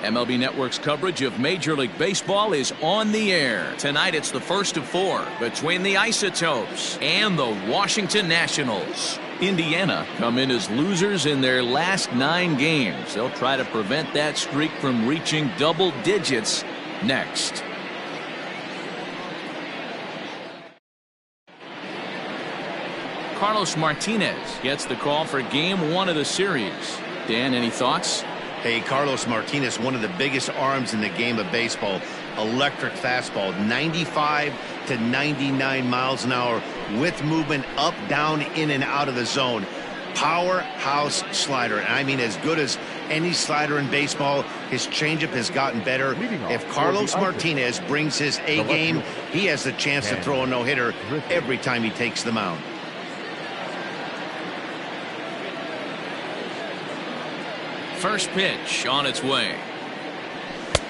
MLB Network's coverage of Major League Baseball is on the air. Tonight it's the first of 4 between the Isotopes and the Washington Nationals. Indiana come in as losers in their last 9 games. They'll try to prevent that streak from reaching double digits next. Carlos Martinez gets the call for Game 1 of the series. Dan, any thoughts? Hey, Carlos Martinez, one of the biggest arms in the game of baseball. Electric fastball, 95 to 99 miles an hour with movement up, down, in, and out of the zone. Powerhouse slider. And I mean, as good as any slider in baseball. His changeup has gotten better. If Carlos Martinez brings his A game, he has the chance to throw a no-hitter every time he takes the mound. First pitch on its way.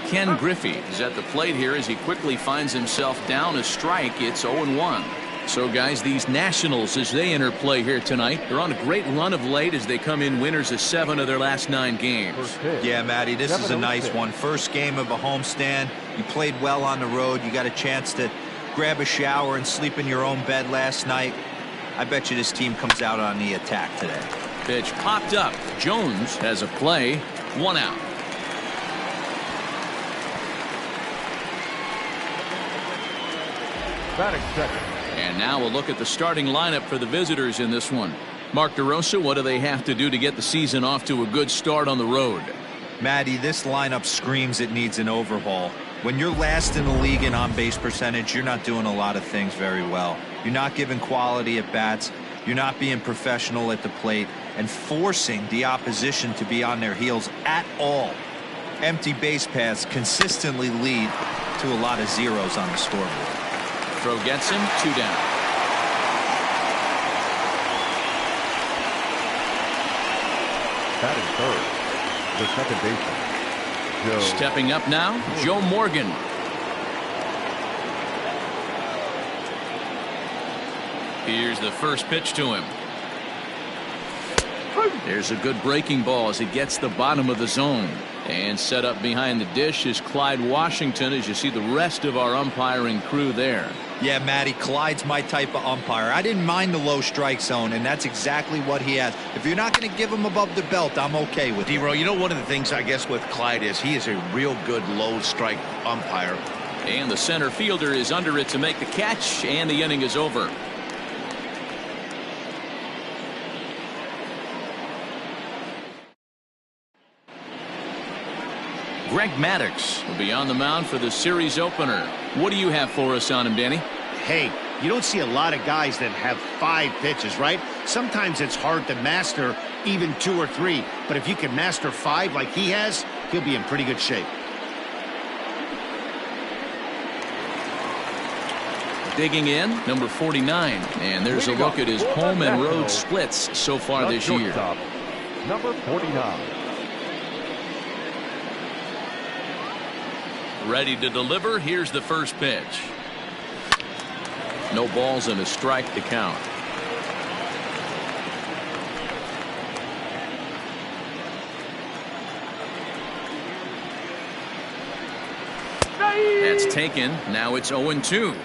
Ken Griffith is at the plate here as he quickly finds himself down a strike. It's 0-1. So, guys, these Nationals, as they enter play here tonight, they're on a great run of late as they come in winners of 7 of their last 9 games. Yeah, Matty, this is a nice one. First game of a homestand. You played well on the road. You got a chance to grab a shower and sleep in your own bed last night. I bet you this team comes out on the attack today. Pitch popped up. Jones has a play. 1 out. And now we'll look at the starting lineup for the visitors in this one. Mark DeRosa, what do they have to do to get the season off to a good start on the road? Matty, this lineup screams it needs an overhaul. When you're last in the league in on-base percentage, you're not doing a lot of things very well. You're not giving quality at bats. You're not being professional at the plate and forcing the opposition to be on their heels at all. Empty base paths consistently lead to a lot of zeros on the scoreboard. Throw gets him. 2 down. Batting third, the second baseman, Joe. Stepping up now, Joe Morgan. Here's the first pitch to him. There's a good breaking ball as it gets the bottom of the zone. And set up behind the dish is Clyde Washington as you see the rest of our umpiring crew there. Yeah, Matty, Clyde's my type of umpire. I didn't mind the low strike zone, and that's exactly what he has. If you're not going to give him above the belt, I'm okay with it. D-Row, you know, one of the things I guess with Clyde is he is a real good low strike umpire. And the center fielder is under it to make the catch, and the inning is over. Greg Maddux will be on the mound for the series opener. What do you have for us on him, Danny? Hey, you don't see a lot of guys that have 5 pitches, right? Sometimes it's hard to master even 2 or 3. But if you can master 5 like he has, he'll be in pretty good shape. Digging in, number 49. And there's a look at his home and road splits so far this year. Number 49. Ready to deliver. Here's the first pitch. No balls and a strike to count. That's taken. Now it's 0-2.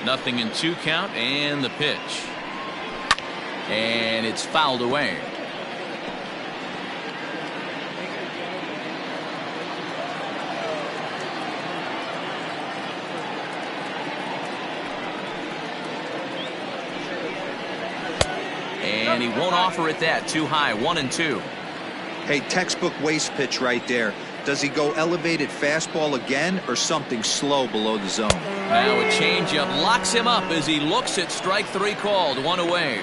Nothing in 2 count, and the pitch. And it's fouled away. And he won't offer it that. Too high. 1-2. Hey, textbook waste pitch right there. Does he go elevated fastball again or something slow below the zone? Now a changeup locks him up as he looks at strike 3 called. 1 away.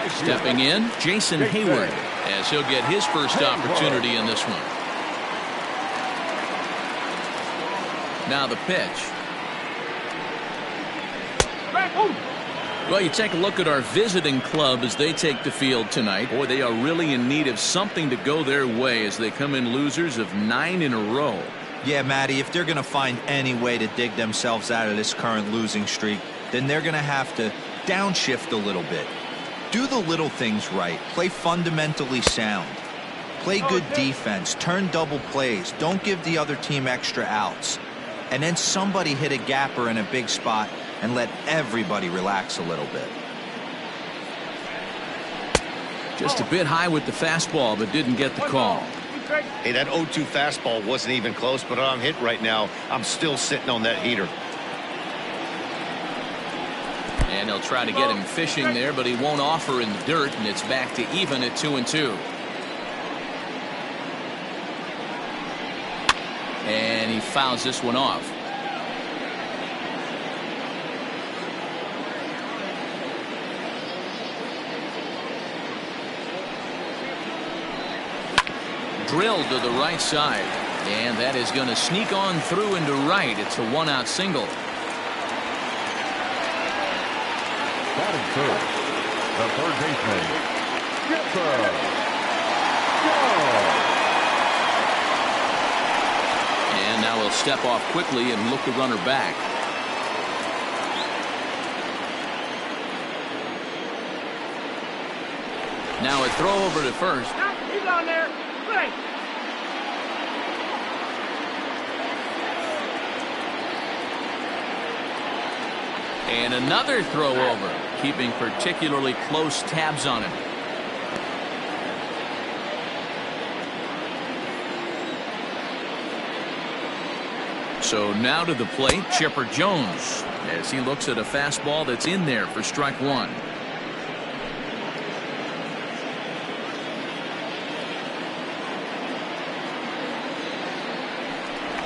Stepping in, Jason Hayward, as he'll get his first opportunity in this one. Now the pitch. Well, you take a look at our visiting club as they take the field tonight. Boy, they are really in need of something to go their way as they come in losers of 9 in a row. Yeah, Matty, if they're going to find any way to dig themselves out of this current losing streak, then they're going to have to downshift a little bit. Do the little things right. Play fundamentally sound. Play good defense. Turn double plays. Don't give the other team extra outs. And then somebody hit a gapper in a big spot and let everybody relax a little bit. Just a bit high with the fastball, but didn't get the call. Hey, that 0-2 fastball wasn't even close, but I'm hit right now. I'm still sitting on that heater. And they'll try to get him fishing there, but he won't offer in the dirt, and it's back to even at 2-2. And he fouls this one off. Drilled to the right side, and that is going to sneak on through into right. It's a one-out single. Batting first, the third baseman, Griffith. And now he'll step off quickly and look the runner back. Now a throw over to first. He's on there. Great. And another throw over, keeping particularly close tabs on him. So now to the plate, Chipper Jones, as he looks at a fastball that's in there for strike one.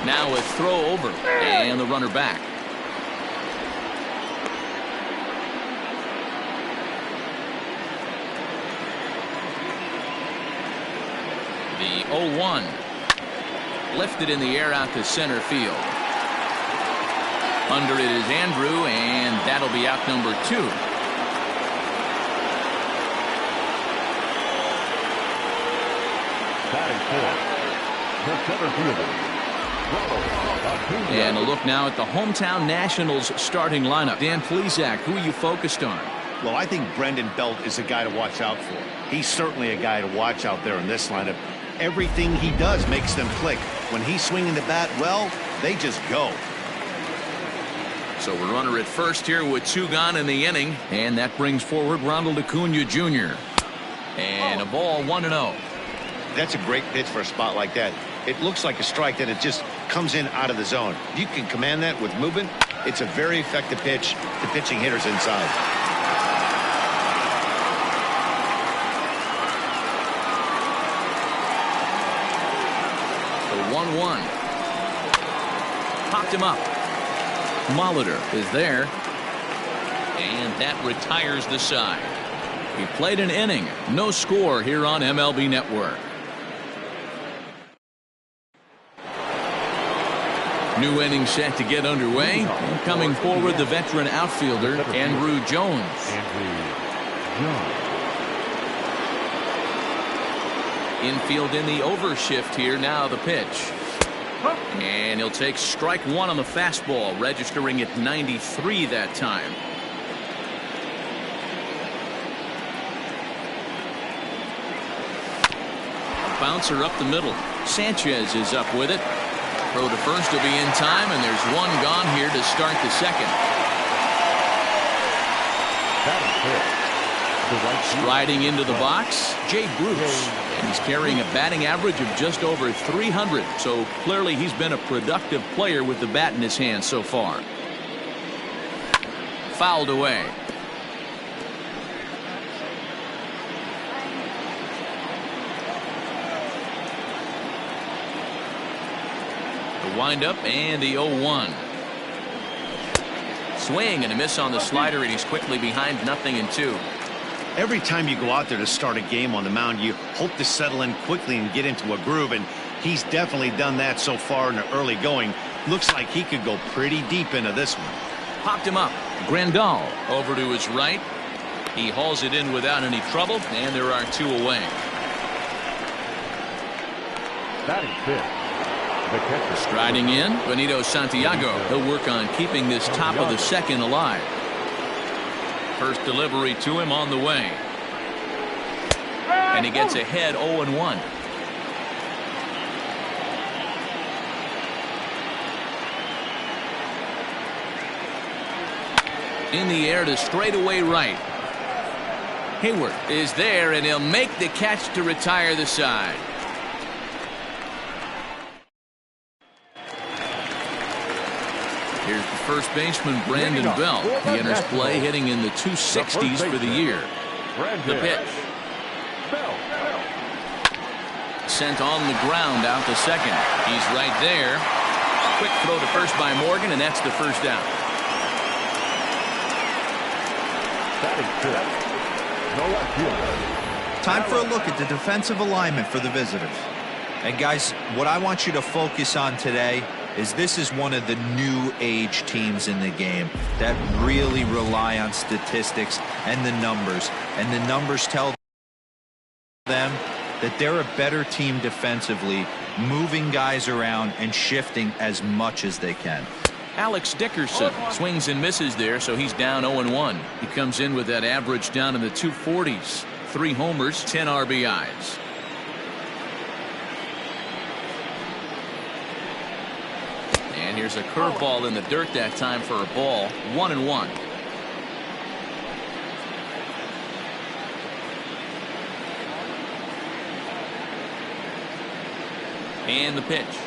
Now a throw over, and the runner back. The 0-1. Lifted in the air out to center field. Under it is Andrew, and that'll be out number 2. Batting fourth, the center fielder. And a look now at the hometown Nationals starting lineup. Dan Plesac, who are you focused on? Well, I think Brendan Belt is a guy to watch out for. He's certainly a guy to watch out there in this lineup. Everything he does makes them click. When he's swinging the bat, well, they just go. So a runner at first here with 2 gone in the inning, and that brings forward Ronald Acuna Jr. And a ball 1-0. That's a great pitch for a spot like that. It looks like a strike that it just comes in out of the zone. If you can command that with movement, it's a very effective pitch to pitching hitters inside. The 1-1. Popped him up. Molitor is there. And that retires the side. He played an inning. No score here on MLB Network. New inning set to get underway. And coming forward, the veteran outfielder, Andrew Jones. Infield in the overshift here. Now the pitch. And he'll take strike 1 on the fastball, registering at 93 that time. A bouncer up the middle. Sanchez is up with it. Throw to first will be in time, and there's 1 gone here to start the second. Striding into the box, Jay Bruce. And he's carrying a batting average of just over 300, so clearly he's been a productive player with the bat in his hand so far. Fouled away. The windup and the 0-1. Swing and a miss on the slider, and he's quickly behind 0-2. Every time you go out there to start a game on the mound, you hope to settle in quickly and get into a groove, and he's definitely done that so far in the early going. Looks like he could go pretty deep into this one. Popped him up. Grandal over to his right. He hauls it in without any trouble, and there are 2 away. Batting fifth, the catcher. Striding in, Benito Santiago. He'll work on keeping this top of the second alive. First delivery to him on the way. And he gets ahead 0-1. In the air to straightaway right. Hayward is there, and he'll make the catch to retire the side. Here's the first baseman, Brandon Belt. He enters play hitting in the 260s for the year. The pitch. Sent on the ground out to second. He's right there. Quick throw to first by Morgan, and that's the first out. Time for a look at the defensive alignment for the visitors. And guys, what I want you to focus on today is this is one of the new age teams in the game that really rely on statistics and the numbers. And the numbers tell them that they're a better team defensively, moving guys around and shifting as much as they can. Alex Dickerson swings and misses there, so he's down 0-1. He comes in with that average down in the 240s. 3 homers, 10 RBIs. And here's a curveball in the dirt that time for a ball. 1-1. And the pitch.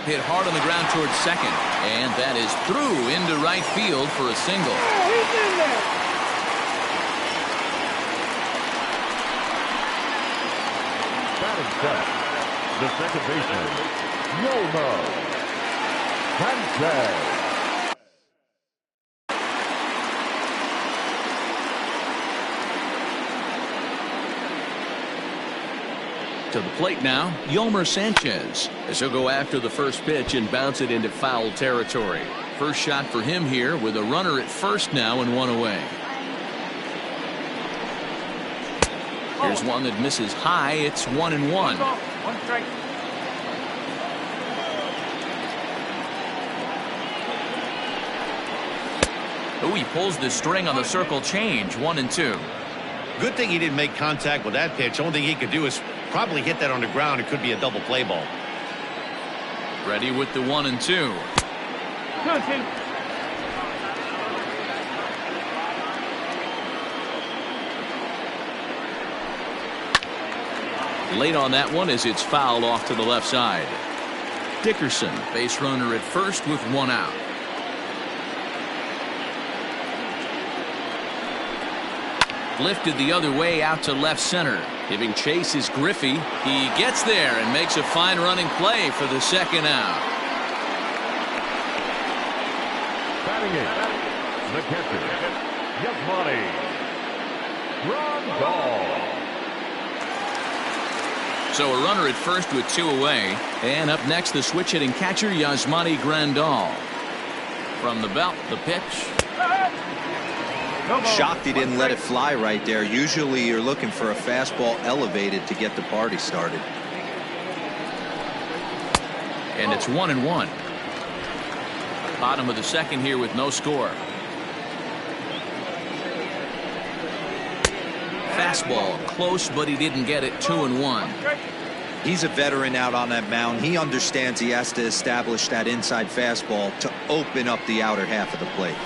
Hit hard on the ground towards second, and that is through into right field for a single. He's in there. Batting set, the second baseman, Yolmer Sanchez. To the plate now, Yolmer Sanchez, as he'll go after the first pitch and bounce it into foul territory. First shot for him here with a runner at first now and 1 away. Here's one that misses high. It's 1-1. One strike. Oh, he pulls the string on the circle change. 1-2. Good thing he didn't make contact with that pitch. Only thing he could do is probably hit that on the ground. It could be a double play ball. Ready with the 1-2. 2-2. Late on that one as it's fouled off to the left side. Dickerson, base runner at first with 1 out. Lifted the other way out to left center. Giving chase is Griffith. He gets there and makes a fine running play for the second out. Batting it, the catcher, Yasmani Grandal. So a runner at first with 2 away. And up next, the switch hitting catcher, Yasmani Grandal. From the belt, the pitch. Shocked he didn't let it fly right there. Usually you're looking for a fastball elevated to get the party started. And it's 1-1. Bottom of the second here with no score. Fastball close, but he didn't get it. 2-1. He's a veteran out on that mound. He understands he has to establish that inside fastball to open up the outer half of the plate.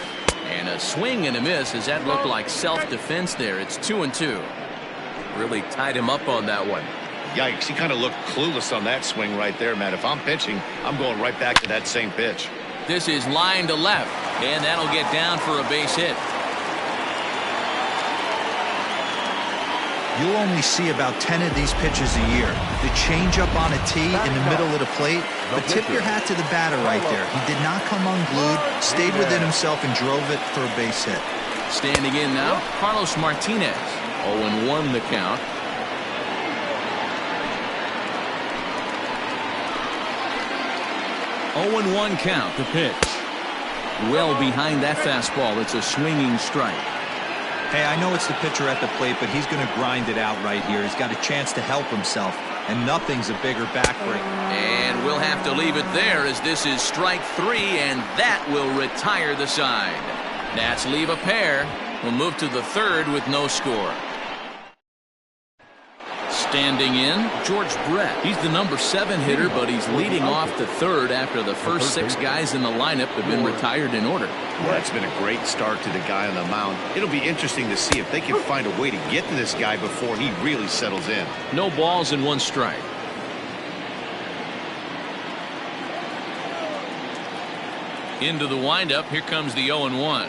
And a swing and a miss. Does that look like self-defense there? It's 2-2. Really tied him up on that one. Yikes, he kind of looked clueless on that swing right there, Matt. If I'm pitching, I'm going right back to that same pitch. This is line to left, and that'll get down for a base hit. You'll only see about 10 of these pitches a year. The changeup on a tee in the middle of the plate. But tip your hat to the batter right there. He did not come unglued, stayed within himself, and drove it for a base hit. Standing in now, Carlos Martinez. 0-1 the count. Oh, 0-1 count, the pitch. Well behind that fastball. It's a swinging strike. Hey, I know it's the pitcher at the plate, but he's going to grind it out right here. He's got a chance to help himself, and nothing's a bigger backbreaker. And we'll have to leave it there as this is strike 3, and that will retire the side. Nats leave a pair. We'll move to the third with no score. Standing in, George Brett. He's the number 7 hitter, but he's leading off the third after the first 6 guys in the lineup have been retired in order. Well, that's been a great start to the guy on the mound. It'll be interesting to see if they can find a way to get to this guy before he really settles in. No balls and 1 strike. Into the windup. Here comes the 0-1.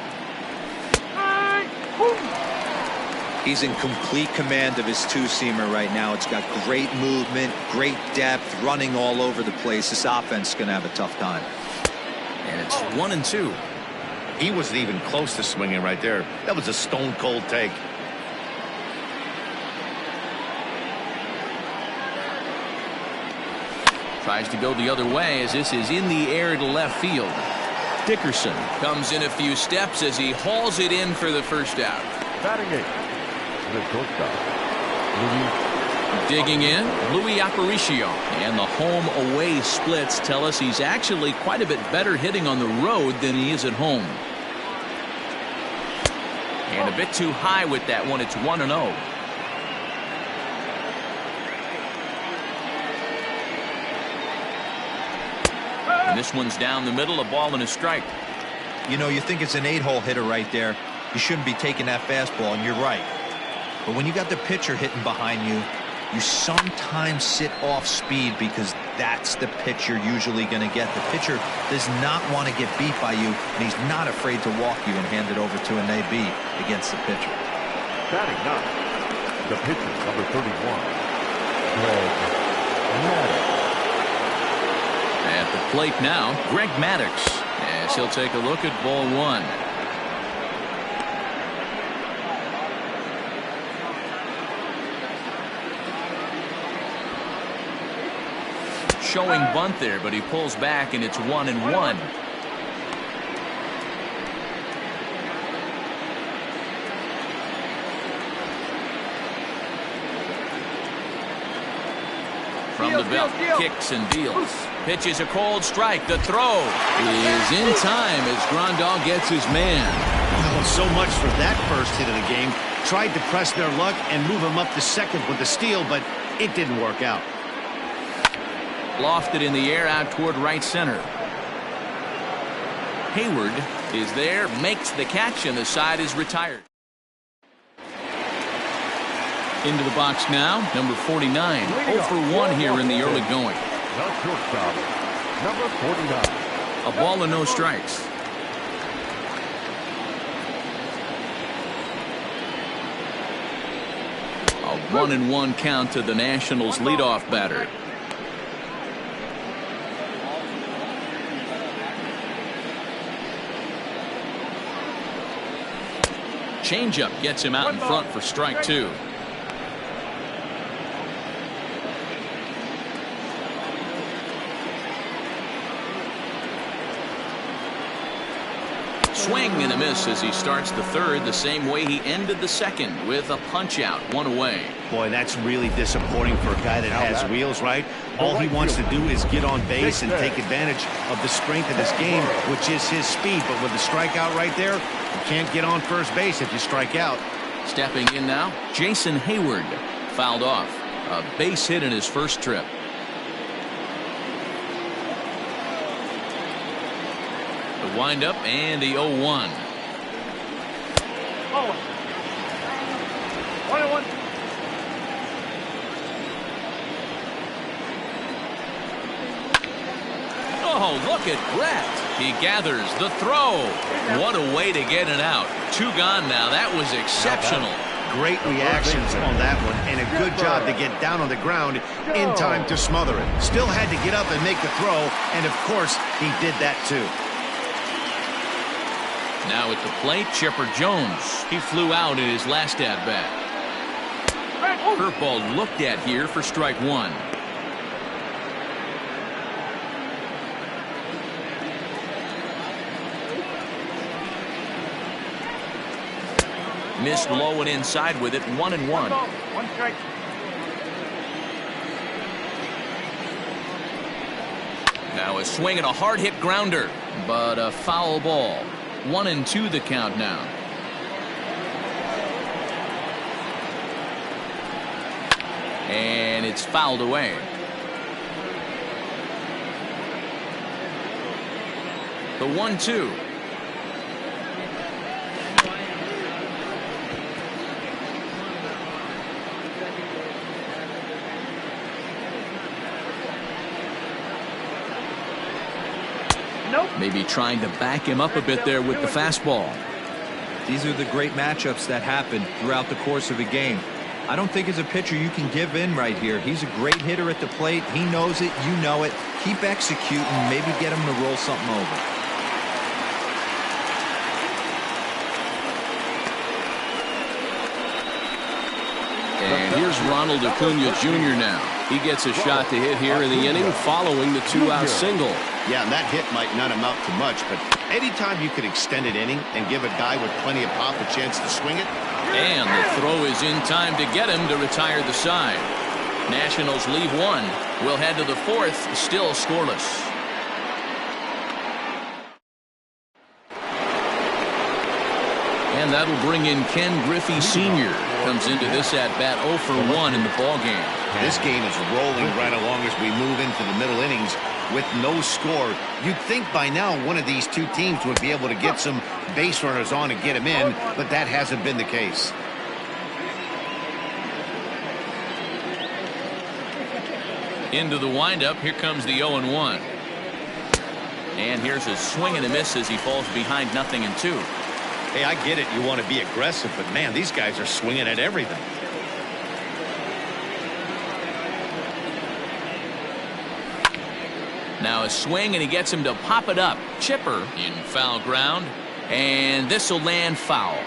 He's in complete command of his two-seamer right now. It's got great movement, great depth, running all over the place. This offense is going to have a tough time. And it's 1-2. He wasn't even close to swinging right there. That was a stone-cold take. Tries to go the other way as this is in the air to left field. Dickerson comes in a few steps as he hauls it in for the first out. Batting 8. The shortstop. Digging in, Louis Aparicio. And the home-away splits tell us he's actually quite a bit better hitting on the road than he is at home. And a bit too high with that one. It's 1-0. And this one's down the middle, a ball and a strike. You know, you think it's an 8-hole hitter right there. You shouldn't be taking that fastball, and you're right. But when you got the pitcher hitting behind you, you sometimes sit off speed because that's the pitch you're usually going to get. The pitcher does not want to get beat by you, and he's not afraid to walk you and hand it over to an AB against the pitcher. Batting 9. The pitcher, number 31. Greg Maddux. At the plate now, Greg Maddux, as he'll take a look at ball 1. Showing bunt there, but he pulls back and it's 1-1. From the belt, kicks and deals. Pitches a cold strike. The throw is in time as Grandal gets his man. Oh, so much for that first hit of the game. Tried to press their luck and move him up to second with the steal, but it didn't work out. Lofted in the air out toward right center. Hayward is there, makes the catch, and the side is retired. Into the box now, number 49. 0 for 1 here in the early going. The shortstop, number 49. A ball and no strikes. A 1-1 count to the Nationals leadoff batter. Changeup gets him out in front for strike 2. Swing and a miss as he starts the third the same way he ended the second with a punch out, 1 away. Boy, that's really disappointing for a guy that has wheels, right? All he wants to do is get on base and take advantage of the strength of his game, which is his speed. But with the strikeout right there, you can't get on first base if you strike out. Stepping in now, Jason Hayward fouled off. A base hit in his first trip. The windup and the 0-1. 1-1. Oh, look at Brett. He gathers the throw. What a way to get it out. 2 gone now. That was exceptional. Great reactions on that one, and a good job to get down on the ground in time to smother it. Still had to get up and make the throw, and of course, he did that too. Now at the plate, Chipper Jones. He flew out in his last at-bat. Curveball looked at here for strike 1. Missed low and inside with it. 1-1. One strike. Now a swing and a hard hit grounder, but a foul ball. 1-2 the count now. And it's fouled away. The 1-2. Nope. Maybe trying to back him up a bit there with the fastball. These are the great matchups that happen throughout the course of a game. I don't think as a pitcher you can give in right here. He's a great hitter at the plate. He knows it. You know it. Keep executing. Maybe get him to roll something over. And here's Ronald Acuna Jr. now. He gets a shot to hit here in the inning following the two-out single. Yeah, and that hit might not amount to much, but anytime you could extend an inning and give a guy with plenty of pop a chance to swing it. And the throw is in time to get him to retire the side. Nationals leave one. We'll head to the fourth, still scoreless. And that'll bring in Ken Griffith Sr. Comes into this at-bat 0 for 1 in the ballgame. This game is rolling right along as we move into the middle innings with no score. You'd think by now one of these two teams would be able to get some base runners on and get them in, but that hasn't been the case. Into the windup, here comes the 0-1. And here's a swing and a miss as he falls behind 0-2. Hey, I get it. You want to be aggressive, but man, these guys are swinging at everything. Now a swing and he gets him to pop it up. Chipper in foul ground, and this will land foul.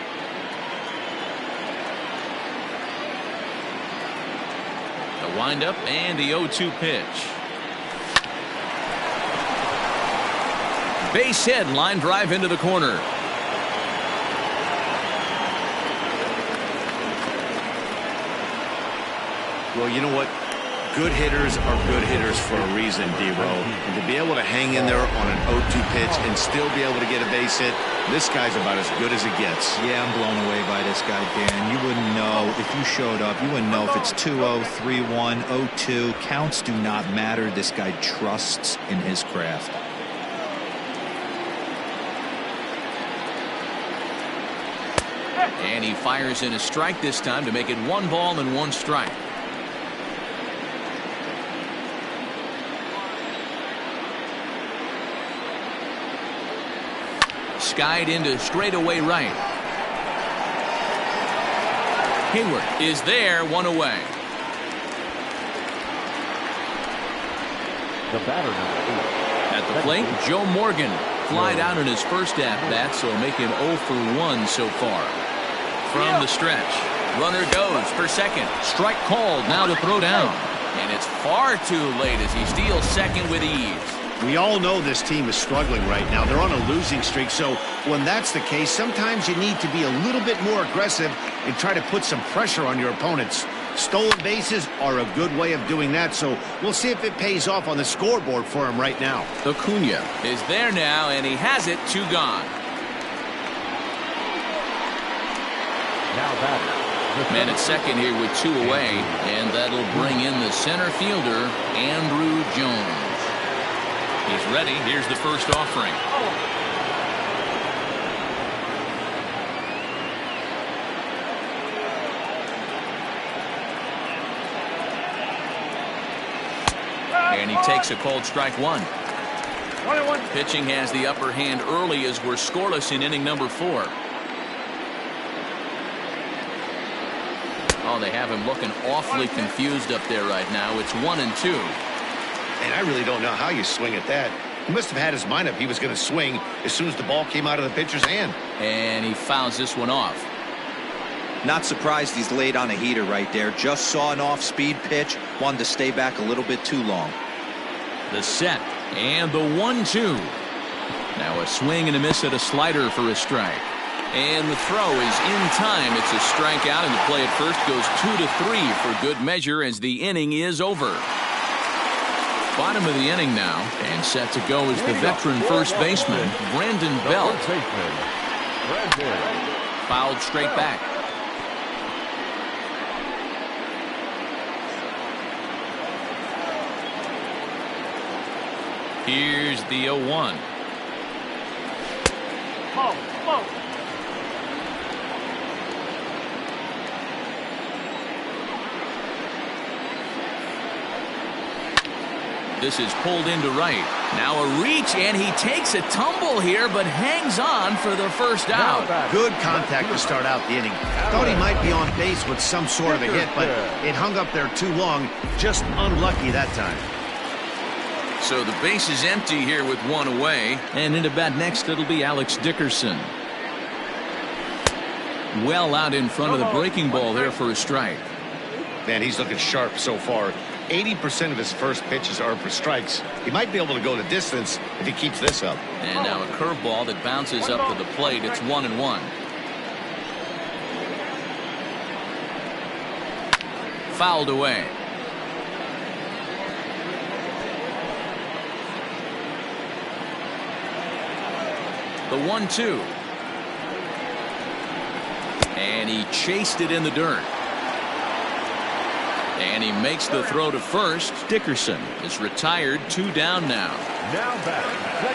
The windup and the 0-2 pitch. Base hit, line drive into the corner. Well, you know what? Good hitters are good hitters for a reason, D-Row. And to be able to hang in there on an 0-2 pitch and still be able to get a base hit, this guy's about as good as it gets. Yeah, I'm blown away by this guy, Dan. You wouldn't know if you showed up. You wouldn't know if it's 2-0, 3-1, 0-2. Counts do not matter. This guy trusts in his craft. And he fires in a strike this time to make it 1 ball and 1 strike. Skied into straightaway right. Hayward is there, 1 away. The batter now. At the plate, Joe Morgan flied out in his first at-bat, so make him 0 for 1 so far. From the stretch, runner goes for second. Strike called, now to throw down. And it's far too late as he steals second with ease. We all know this team is struggling right now. They're on a losing streak, so when that's the case, sometimes you need to be a little bit more aggressive and try to put some pressure on your opponents. Stolen bases are a good way of doing that, so we'll see if it pays off on the scoreboard for him right now. Acuna is there now, and he has it, 2 gone. Now batter. Man at second here with 2 away, and that'll bring in the center fielder, Andrew Jones. He's ready. Here's the first offering. And he takes a called strike 1. 1-1. Pitching has the upper hand early as we're scoreless in inning number 4. Oh, they have him looking awfully confused up there right now. It's 1-2. And I really don't know how you swing at that. He must have had his mind up he was going to swing as soon as the ball came out of the pitcher's hand. And he fouls this one off. Not surprised he's laid on a heater right there. Just saw an off-speed pitch. Wanted to stay back a little bit too long. The set and the 1-2. Now a swing and a miss at a slider for a strike. And the throw is in time. It's a strikeout, and the play at first goes 2-3 for good measure as the inning is over. Bottom of the inning now, and set to go is the veteran first baseman, Brandon Belt. Fouled straight back. Here's the 0-1. This is pulled into right. Now a reach, and he takes a tumble here, but hangs on for the first out. Good contact to start out the inning. Thought he might be on base with some sort of a hit, but it hung up there too long. Just unlucky that time. So the base is empty here with one away. And into bat next, it'll be Alex Dickerson. Well out in front of the breaking ball there for a strike. Man, he's looking sharp so far. 80% of his first pitches are for strikes. He might be able to go the distance if he keeps this up. And now a curveball that bounces up to the plate. It's 1-1. Fouled away. The 1-2. And he chased it in the dirt. And he makes the throw to first. Dickerson is retired, 2 down now.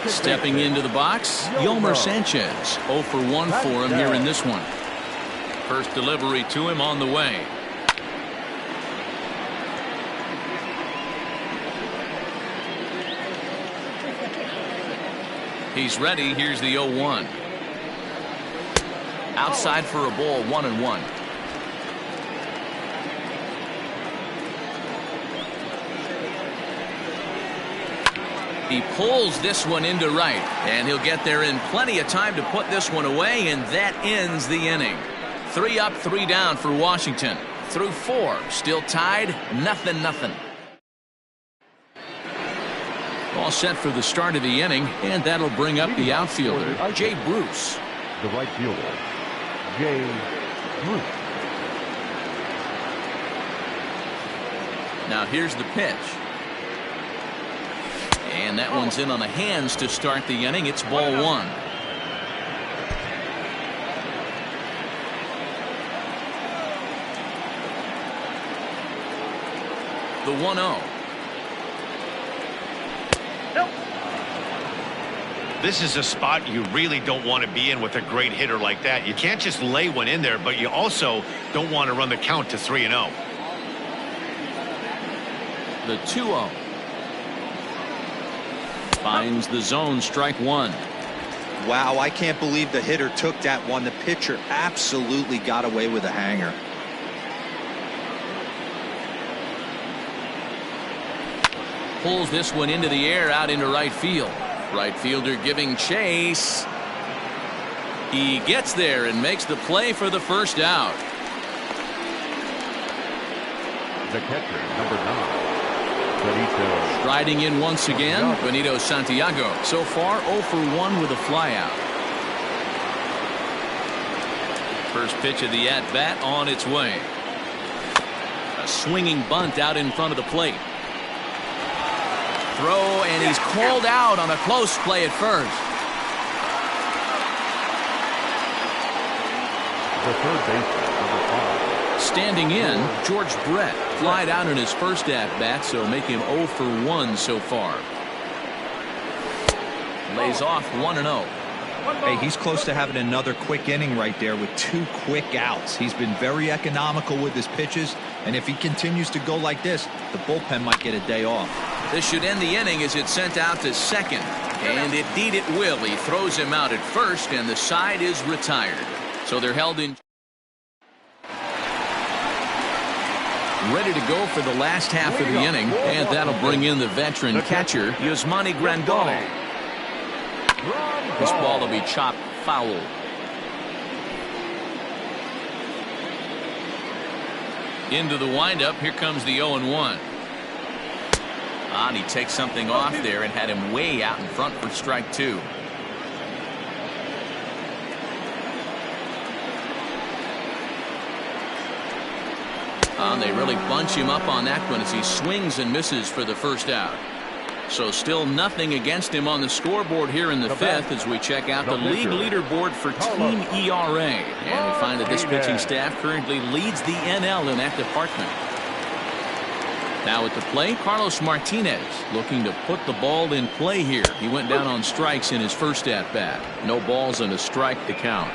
Stepping into the box, Yolmer Sanchez. 0 for 1 for him here in this one. First delivery to him on the way. He's ready. Here's the 0-1. Outside for a ball, 1-1. He pulls this one into right, and he'll get there in plenty of time to put this one away, and that ends the inning. 3 up, 3 down for Washington. Through 4, still tied, 0-0. All set for the start of the inning, and that'll bring up the outfielder, Jay Bruce. The right fielder, Jay Bruce. Now here's the pitch. And that one's in on the hands to start the inning. It's ball 1. The 1-0. This is a spot you really don't want to be in with a great hitter like that. You can't just lay one in there, but you also don't want to run the count to 3-0. The 2-0. Finds the zone, strike 1. Wow, I can't believe the hitter took that one. The pitcher absolutely got away with a hanger. Pulls this one into the air out into right field. Right fielder giving chase. He gets there and makes the play for the first out. The catcher, number 9. Benito. Striding in once again, Benito Santiago. So far 0 for 1 with a flyout. First pitch of the at-bat on its way. A swinging bunt out in front of the plate. Throw, and he's called out on a close play at first. The third baseman, number 5. Standing in, George Brett flied out in his first at-bat, so make him 0 for 1 so far. Lays off 1-0. Hey, he's close to having another quick inning right there with 2 quick outs. He's been very economical with his pitches, and if he continues to go like this, the bullpen might get a day off. This should end the inning as it's sent out to second. And indeed it will. He throws him out at first, and the side is retired. So they're held in. Ready to go for the last half of the inning, and that'll bring in the veteran catcher, Yasmani Grandal. This ball will be chopped foul. Into the windup, here comes the 0-1. And he takes something off there and had him way out in front for strike 2. They really bunch him up on that one as he swings and misses for the first out. So still nothing against him on the scoreboard here in the fifth as we check out the league leaderboard for team ERA. And we find that this pitching staff currently leads the NL in that department. Now at the plate, Carlos Martinez looking to put the ball in play here. He went down on strikes in his first at-bat. No balls and a strike to count.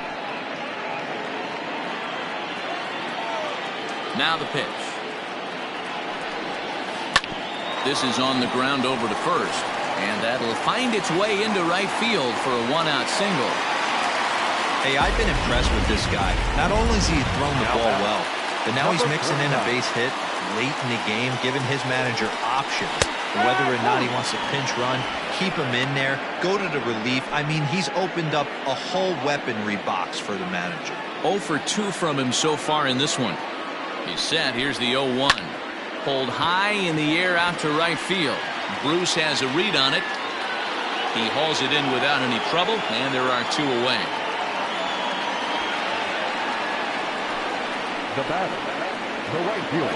Now the pitch. This is on the ground over to first, and that'll find its way into right field for a one-out single. Hey, I've been impressed with this guy. Not only has he thrown the ball well, but now he's mixing in a base hit late in the game, giving his manager options. Whether or not he wants to pinch run, keep him in there, go to the relief. I mean, he's opened up a whole weaponry box for the manager. 0 for 2 from him so far in this one. He's set. Here's the 0-1. Pulled high in the air out to right field. Bruce has a read on it. He hauls it in without any trouble, and there are 2 away. The batter, the right fielder,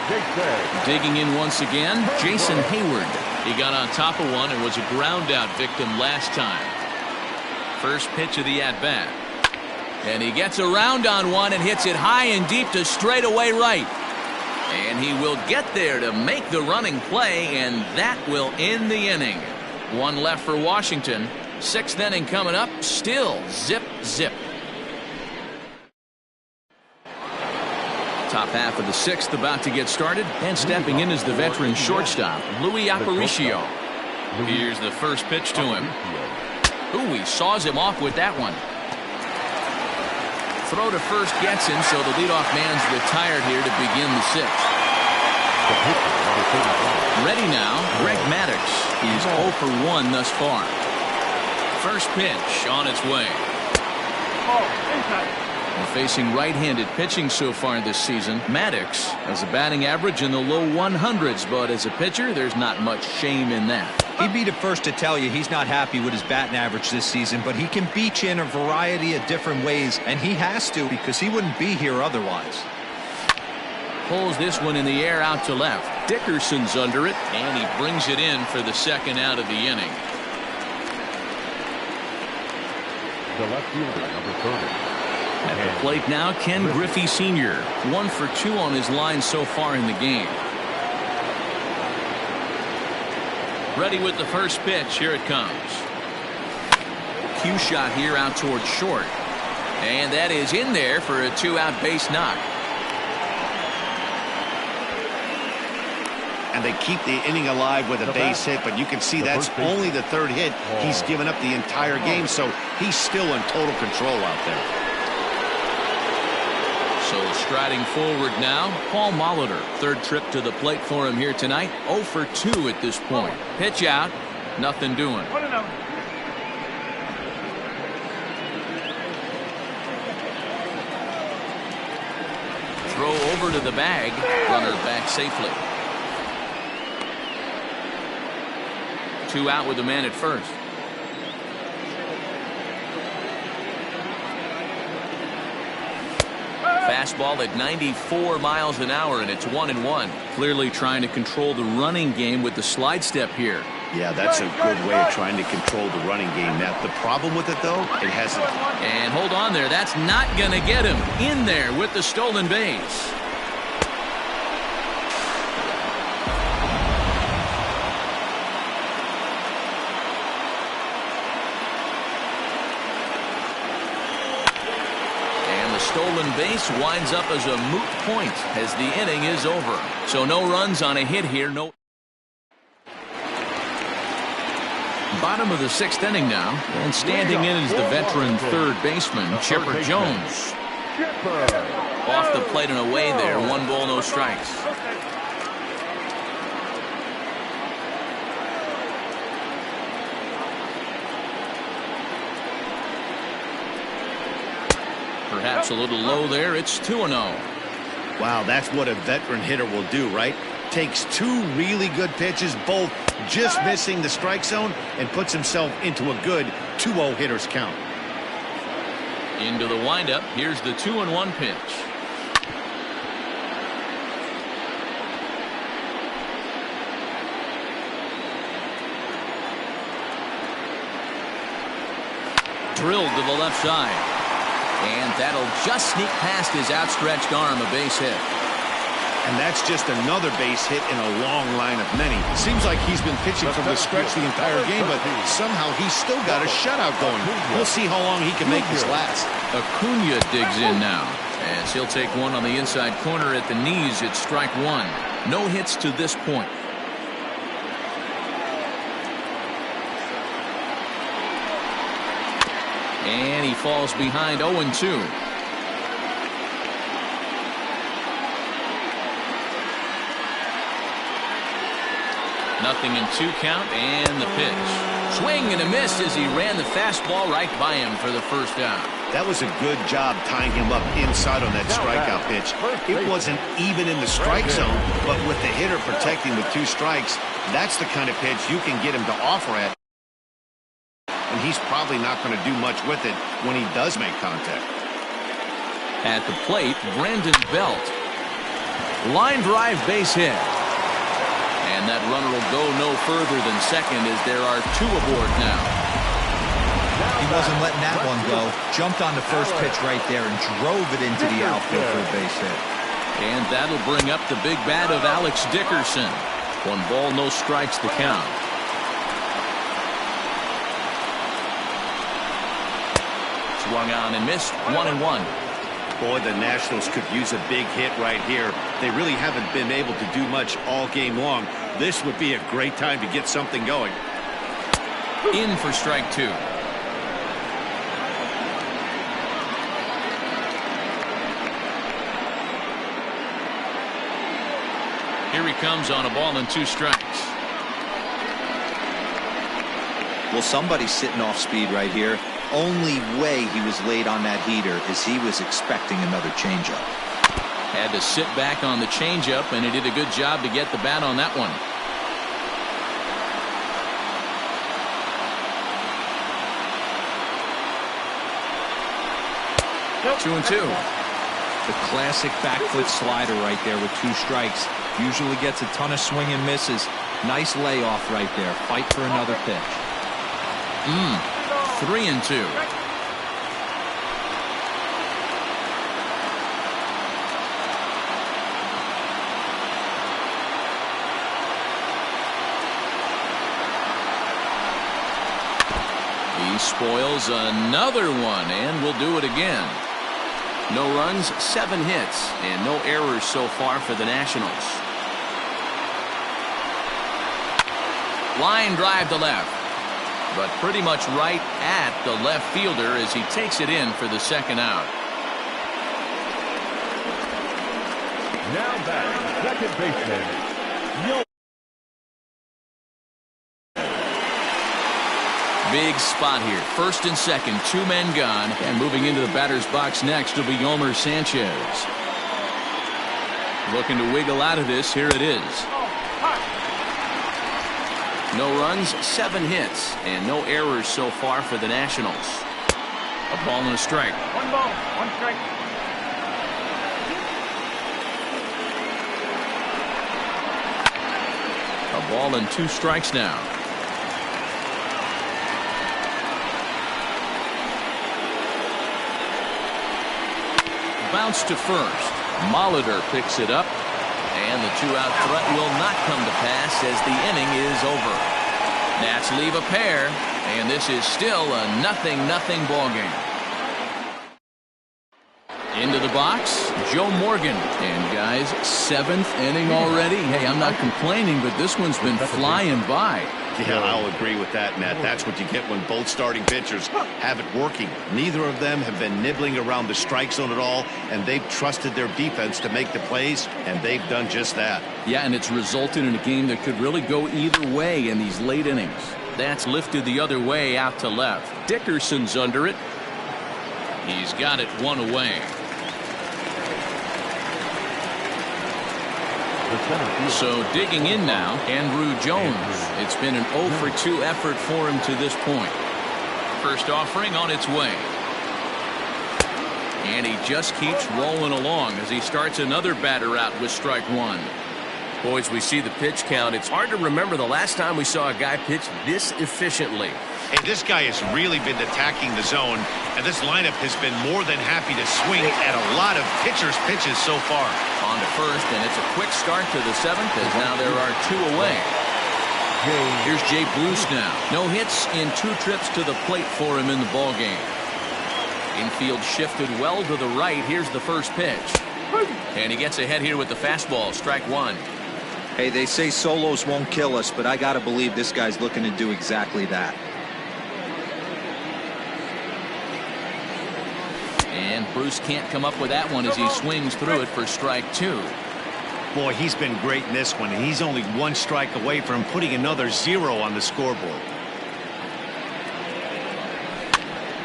Jason. Digging in once again, Jason Hayward. He got on top of one and was a ground out victim last time. First pitch of the at-bat. And he gets around on one and hits it high and deep to straightaway right. And he will get there to make the running play, and that will end the inning. 1 left for Washington. 6th inning coming up. Still zip, zip. Top half of the 6th about to get started, and stepping in is the veteran shortstop, Luis Aparicio. Here's the first pitch to him. Ooh, he saws him off with that one. Throw to first gets him, so the leadoff man's retired here to begin the 6th. Ready now, Greg Maddux. He's 0 for 1 thus far. First pitch on its way. Facing right-handed pitching so far this season, Maddux has a batting average in the low 100s, but as a pitcher, there's not much shame in that. He'd be the first to tell you he's not happy with his batting average this season, but he can beat you in a variety of different ways, and he has to because he wouldn't be here otherwise. Pulls this one in the air out to left. Dickerson's under it, and he brings it in for the 2nd out of the inning. The left fielder, number 30. At the plate now, Ken Griffith Sr. 1 for 2 on his line so far in the game. Ready with the first pitch. Here it comes. Cue shot here out towards short. And that is in there for a 2-out base knock. And they keep the inning alive with a base hit, but you can see that's only the 3rd hit he's given up the entire game, so he's still in total control out there. So striding forward now, Paul Molitor. 3rd trip to the plate for him here tonight. 0 for 2 at this point. Pitch out. Nothing doing. Throw over to the bag. Runner back safely. 2 out with the man at first. Fastball at 94 miles an hour, and it's 1-1. Clearly trying to control the running game with the slide step here. Yeah, that's a good way of trying to control the running game. Now, the problem with it, though, it hasn't. And hold on there. That's not going to get him in there with the stolen base. Stolen base winds up as a moot point as the inning is over. So no runs on a hit here. No. Bottom of the 6th inning now, and standing in is the veteran 3rd baseman Chipper Jones. Off the plate and away there. 1 ball, no strikes. Perhaps a little low there. It's 2-0. Wow, that's what a veteran hitter will do, right? Takes 2 really good pitches, both just missing the strike zone, and puts himself into a good 2-0 hitter's count. Into the windup. Here's the 2-1 pitch. Drilled to the left side. And that'll just sneak past his outstretched arm, a base hit. And that's just another base hit in a long line of many. Seems like he's been pitching from the stretch the entire game, but somehow he's still got a shutout going. We'll see how long he can make this last. Acuna digs in now, as he'll take one on the inside corner at the knees. It's strike one. No hits to this point. And he falls behind 0-2. Nothing in 2 count, and the pitch. Swing and a miss as he ran the fastball right by him for the first out. That was a good job tying him up inside on that strikeout pitch. It wasn't even in the strike zone, but with the hitter protecting with 2 strikes, that's the kind of pitch you can get him to offer at. And he's probably not going to do much with it when he does make contact. At the plate, Brandon Belt. Line drive base hit. And that runner will go no further than second as there are 2 aboard now. He wasn't letting that one go. Jumped on the first pitch right there and drove it into the outfield for a base hit. And that'll bring up the big bat of Alex Dickerson. 1 ball, no strikes the count. Swung on and missed. 1-1. Boy, the Nationals could use a big hit right here. They really haven't been able to do much all game long. This would be a great time to get something going. In for strike 2. Here he comes on a ball and 2 strikes. Well, somebody's sitting off speed right here. Only way he was late on that heater is he was expecting another changeup. Had to sit back on the changeup, and he did a good job to get the bat on that one. Nope. 2-2. The classic back foot slider right there with 2 strikes. Usually gets a ton of swing and misses. Nice layoff right there. Fight for another pitch. 3-2. He spoils another one, and will do it again. No runs, 7 hits, and no errors so far for the Nationals. Line drive to left, but pretty much right at the left fielder as he takes it in for the second out. Now back, second baseman. Big spot here. First and second, 2 men gone. And moving into the batter's box next will be Yolmer Sanchez. Looking to wiggle out of this. Here it is. No runs, 7 hits, and no errors so far for the Nationals. A ball and a strike. 1 ball, 1 strike. A ball and 2 strikes now. Bounce to first. Molitor picks it up, and the 2-out threat will not come to pass as the inning is over. Nats leave a pair, and this is still a 0-0 ball game. Into the box, Joe Morgan. And guys, 7th inning already. Hey, I'm not complaining, but this one's been flying by. Yeah, I'll agree with that, Matt. That's what you get when both starting pitchers have it working. Neither of them have been nibbling around the strike zone at all, and they've trusted their defense to make the plays, and they've done just that. Yeah, and it's resulted in a game that could really go either way in these late innings. That's lifted the other way out to left. Dickerson's under it. He's got it 1 away. So digging in now, Andrew Jones. It's been an 0 for 2 effort for him to this point. First offering on its way. And he just keeps rolling along as he starts another batter out with strike 1. Boys, we see the pitch count. It's hard to remember the last time we saw a guy pitch this efficiently. Hey, this guy has really been attacking the zone, and this lineup has been more than happy to swing at a lot of pitchers' pitches so far. On to first, and it's a quick start to the seventh, as now there are 2 away. Here's Jay Bruce now. No hits in 2 trips to the plate for him in the ballgame. Infield shifted well to the right. Here's the first pitch. And he gets ahead here with the fastball. Strike 1. Hey, they say solos won't kill us, but I got to believe this guy's looking to do exactly that. And Bruce can't come up with that one as he swings through it for strike 2. Boy, he's been great in this one, and he's only 1 strike away from putting another 0 on the scoreboard.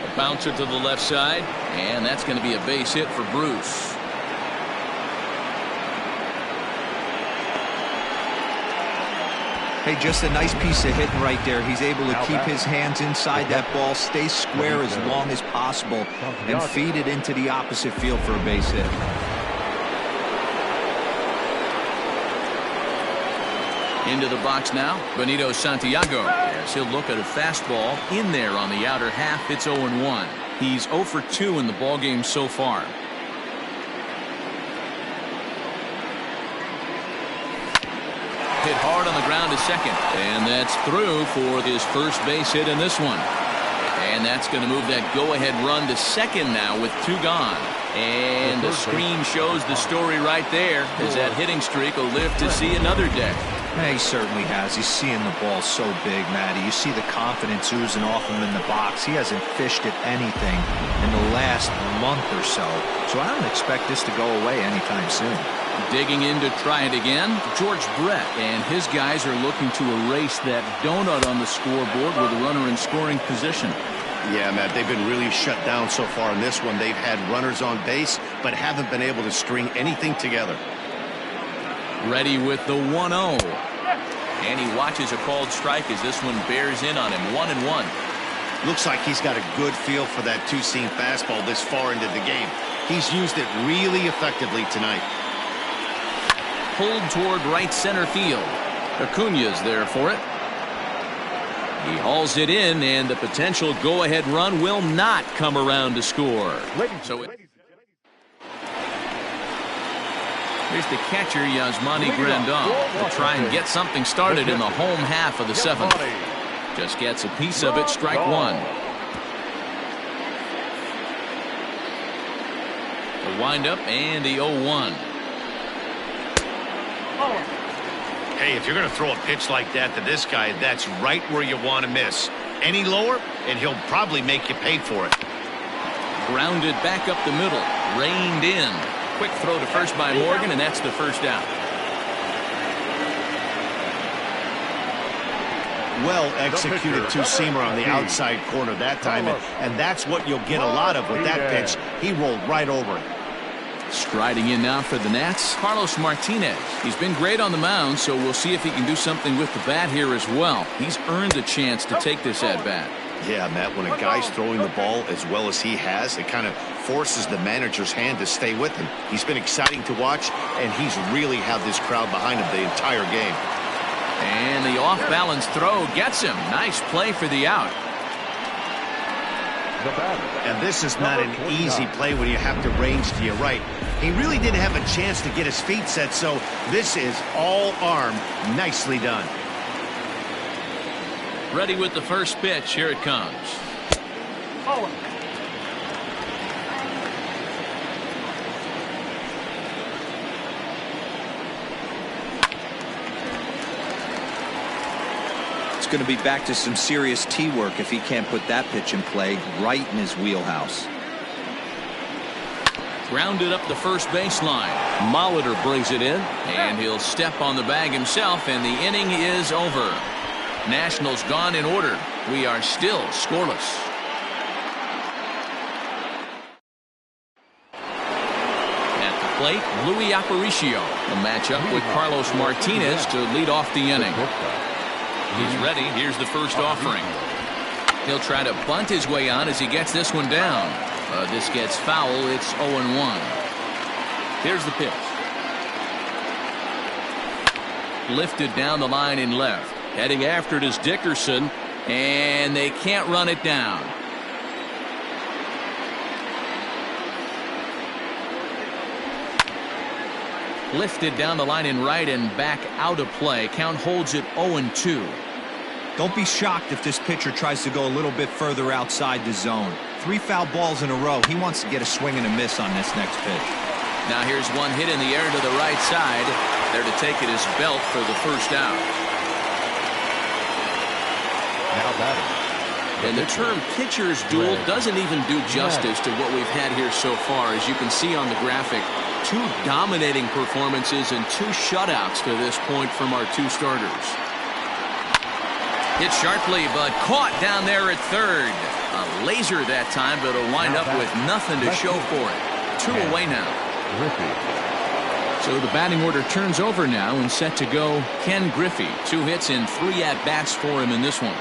A bouncer to the left side, and that's going to be a base hit for Bruce. Hey, just a nice piece of hitting right there. He's able to keep his hands inside that ball, stay square as long as possible, and feed it into the opposite field for a base hit. Into the box now, Benito Santiago, as he'll look at a fastball in there on the outer half. It's 0-1. He's 0 for 2 in the ballgame so far. Hit hard on the ground to second, and that's through for his first base hit in this one. And that's going to move that go-ahead run to second now with 2 gone. And the screen shows the story right there, as that hitting streak will live to see another day. Yeah, he certainly has. He's seeing the ball so big, Matty. You see the confidence oozing off him in the box. He hasn't fished at anything in the last month or so. So I don't expect this to go away anytime soon. Digging in to try it again, George Brett, and his guys are looking to erase that donut on the scoreboard with a runner in scoring position. Yeah, Matt, they've been really shut down so far in this one. They've had runners on base, but haven't been able to string anything together. Ready with the 1-0. And he watches a called strike as this one bears in on him. 1-1. Looks like he's got a good feel for that 2-seam fastball this far into the game. He's used it really effectively tonight. Pulled toward right center field. Acuna's there for it. He hauls it in, and the potential go-ahead run will not come around to score. Here's the catcher, Yasmani Grandal, to try and get something started in the home half of the 7th. Just gets a piece of it. Strike 1. The windup and the 0-1. Hey, if you're going to throw a pitch like that to this guy, that's right where you want to miss. Any lower, and he'll probably make you pay for it. Grounded back up the middle. Reined in. Quick throw to first by Morgan, and that's the first out. Well executed 2-seamer on the outside corner that time, and that's what you'll get a lot of with that pitch. He rolled right over it. Striding in now for the Nats, Carlos Martinez. He's been great on the mound, so we'll see if he can do something with the bat here as well. He's earned a chance to take this at-bat. Yeah, Matt, when a guy's throwing the ball as well as he has, it kind of forces the manager's hand to stay with him. He's been exciting to watch, and he's really had this crowd behind him the entire game. And the off-balance throw gets him. Nice play for the out. And this is not an easy play when you have to range to your right. He really didn't have a chance to get his feet set, so this is all arm. Nicely done. Ready with the first pitch. Here it comes. Oh. It's going to be back to some serious tee work if he can't put that pitch in play right in his wheelhouse. Grounded up the first baseline. Molitor brings it in, and he'll step on the bag himself, and the inning is over. Nationals gone in order. We are still scoreless. At the plate, Luis Aparicio. A matchup with Carlos Martinez to lead off the inning. He's ready. Here's the first offering. He'll try to bunt his way on as he gets this one down. This gets foul. It's 0-1. Here's the pitch. Lifted down the line in left. Heading after it is Dickerson, and they can't run it down. Lifted down the line in right and back out of play. Count holds it 0-2. Don't be shocked if this pitcher tries to go a little bit further outside the zone. 3 foul balls in a row. He wants to get a swing and a miss on this next pitch. Now here's one hit in the air to the right side. There to take it is Belt for the first out. Now batting. And the term pitcher's duel doesn't even do justice to what we've had here so far. As you can see on the graphic, 2 dominating performances and 2 shutouts to this point from our 2 starters. Hit sharply, but caught down there at third. A laser that time, but it'll wind up with nothing to show for it. 2 away now. So the batting order turns over now and set to go Ken Griffith. 2 hits and 3 at-bats for him in this one.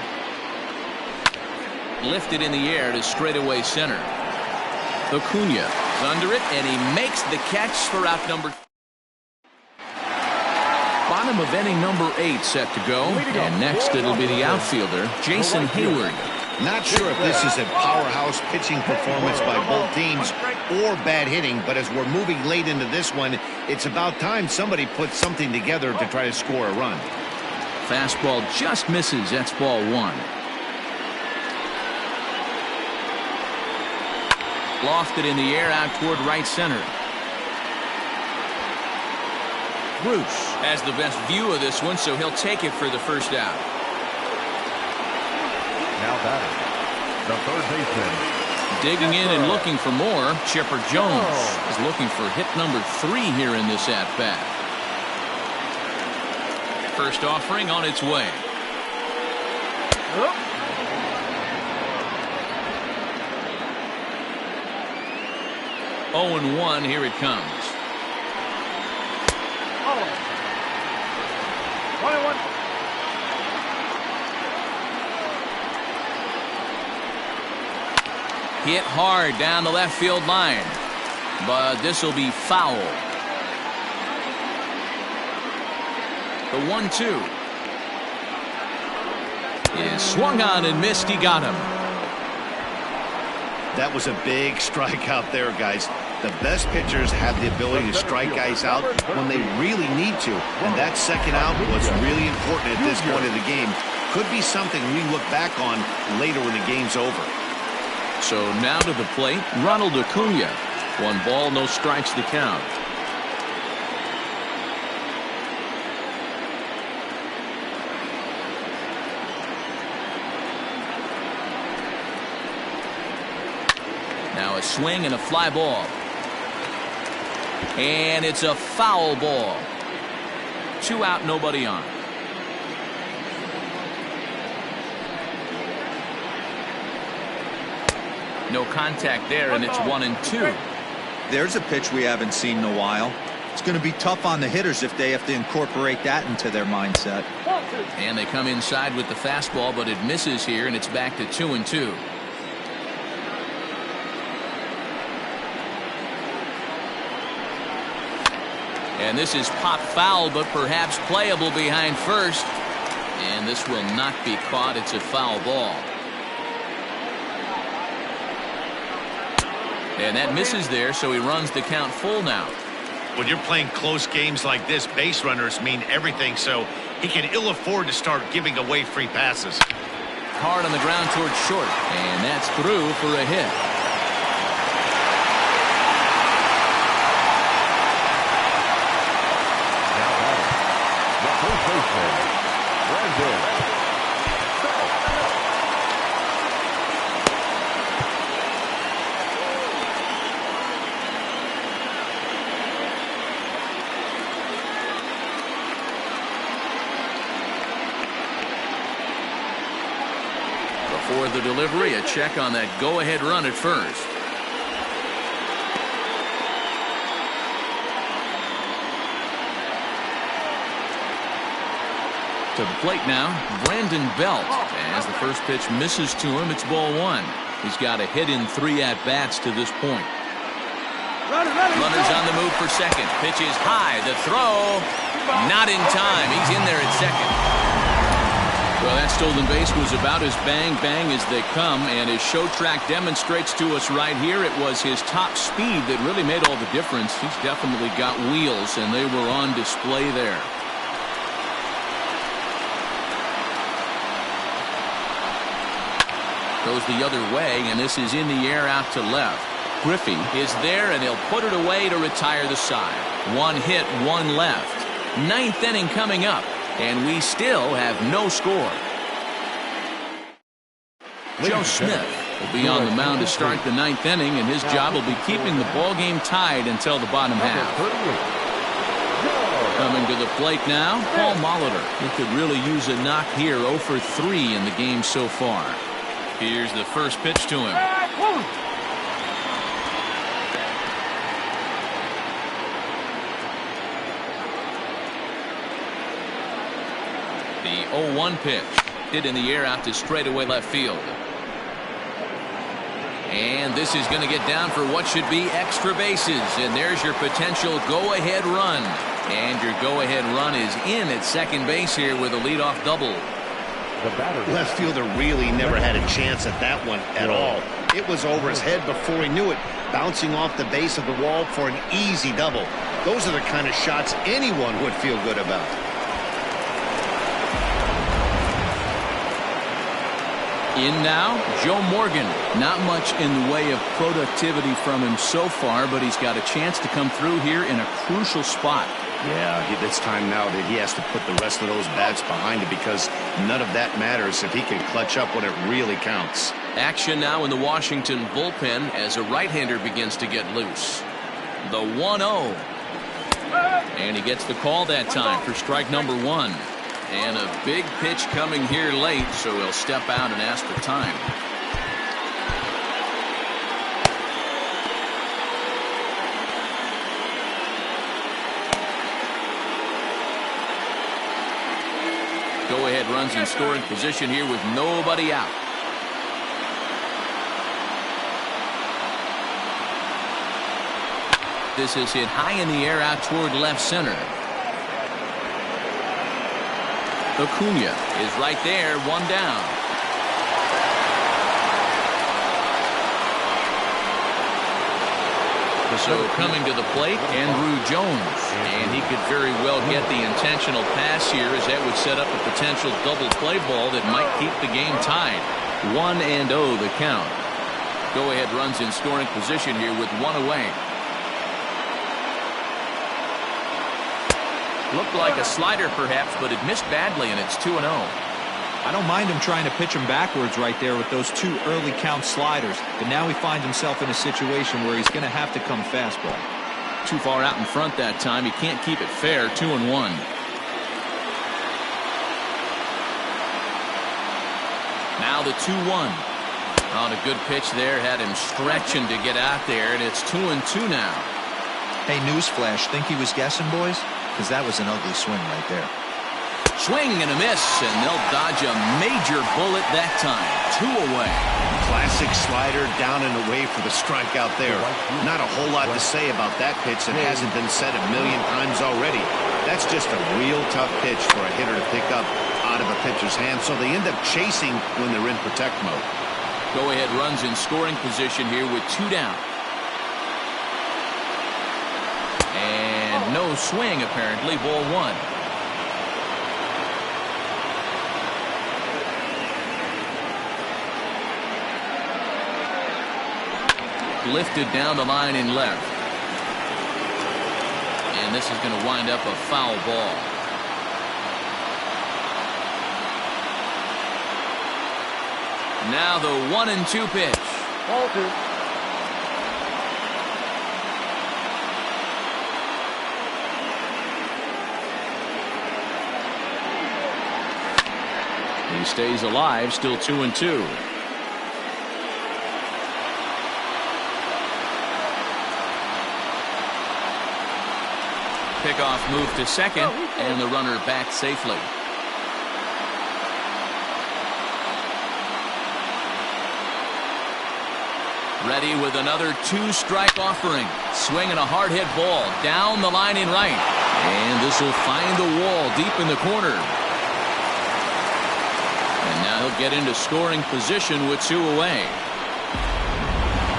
Lifted in the air to straightaway center. Acuna is under it, and he makes the catch for out number. Bottom of inning number 8 set to go, and next it'll be the outfielder Jason Hayward. Not sure if this is a powerhouse pitching performance by both teams or bad hitting, but as we're moving late into this one, it's about time somebody puts something together to try to score a run. Fastball just misses. That's ball 1. Lofted in the air out toward right center. Bruce has the best view of this one, so he'll take it for the first out. Now batting. The third baseman. Digging in and looking for more, Chipper Jones is looking for hit number 3 here in this at-bat. First offering on its way. 0-1, here it comes. 21. Hit hard down the left field line, but this will be foul. The 1-2 is swung on and missed. He got him. That was a big strikeout there, guys. The best pitchers have the ability to strike guys out when they really need to, and that second out was really important at this point of the game. Could be something we look back on later when the game's over. So now to the plate, Ronald Acuna. 1 ball, no strikes to count. Now a swing and a fly ball. And it's a foul ball. 2 out, nobody on. No contact there, and it's 1-2. There's a pitch we haven't seen in a while. It's going to be tough on the hitters if they have to incorporate that into their mindset. And they come inside with the fastball, but it misses here, and it's back to 2-2. And this is pop foul, but perhaps playable behind first. And this will not be caught. It's a foul ball. And that misses there, so he runs the count full now. When you're playing close games like this, base runners mean everything, so he can ill afford to start giving away free passes. Hard on the ground towards short, and that's through for a hit. Now batting. The first baseman. Brandon. For the delivery, a check on that go-ahead run at first. To the plate now, Brandon Belt. As the first pitch misses to him, it's ball 1. He's got a hit in 3 at-bats to this point. Runners on the move for second. Pitch is high. The throw. Not in time. He's in there at second. Well, that stolen base was about as bang-bang as they come, and as Show Track demonstrates to us right here, it was his top speed that really made all the difference. He's definitely got wheels, and they were on display there. Goes the other way, and this is in the air out to left. Griffith is there, and he'll put it away to retire the side. One hit, one left. Ninth inning coming up, and we still have no score. Joe Smith will be on the mound to start the ninth inning, and his job will be keeping the ball game tied until the bottom half. Coming to the plate now, Paul Molitor. He could really use a knock here. 0 for 3 in the game so far. Here's the first pitch to him. The 0-1 pitch. Hit in the air out to straightaway left field. And this is going to get down for what should be extra bases. And there's your potential go-ahead run. And your go-ahead run is in at second base here with a leadoff double. Left fielder really never had a chance at that one at all. It was over his head before he knew it, bouncing off the base of the wall for an easy double. Those are the kind of shots anyone would feel good about. In now, Joe Morgan. Not much in the way of productivity from him so far, but he's got a chance to come through here in a crucial spot. Yeah, it's time now that he has to put the rest of those bats behind him, because none of that matters if he can clutch up when it really counts. Action now in the Washington bullpen as a right-hander begins to get loose. The 1-0. And he gets the call that time for strike number 1. And a big pitch coming here late, so he'll step out and ask for time. Go-ahead runs in scoring position here with nobody out. This is hit high in the air out toward left center. Acuna is right there, one down. So coming to the plate, Andrew Jones. And he could very well get the intentional pass here, as that would set up a potential double play ball that might keep the game tied. 1-0 the count. Go-ahead runs in scoring position here with one away. Looked like a slider perhaps, but it missed badly, and it's 2-0. I don't mind him trying to pitch him backwards right there with those 2 early count sliders, but now he finds himself in a situation where he's going to have to come fastball. Too far out in front that time. He can't keep it fair. 2-1. Now the 2-1. On a good pitch there, had him stretching to get out there, and it's 2-2 now. Hey, newsflash, think he was guessing, boys? Because that was an ugly swing right there. Swing and a miss, and they'll dodge a major bullet that time. 2 away. Classic slider down and away for the strikeout there. Not a whole lot to say about that pitch that hasn't been said a million times already. That's just a real tough pitch for a hitter to pick up out of a pitcher's hand, so they end up chasing when they're in protect mode. Go-ahead runs in scoring position here with 2 down. And no swing, apparently. Ball 1. Lifted down the line in left. And this is going to wind up a foul ball. Now the 1-2 pitch. Ball 2. He stays alive, still 2-2. Pickoff move to second, and the runner back safely. Ready with another 2-strike offering. Swinging a hard-hit ball down the line in right. And this will find the wall deep in the corner. And now he'll get into scoring position with 2 away.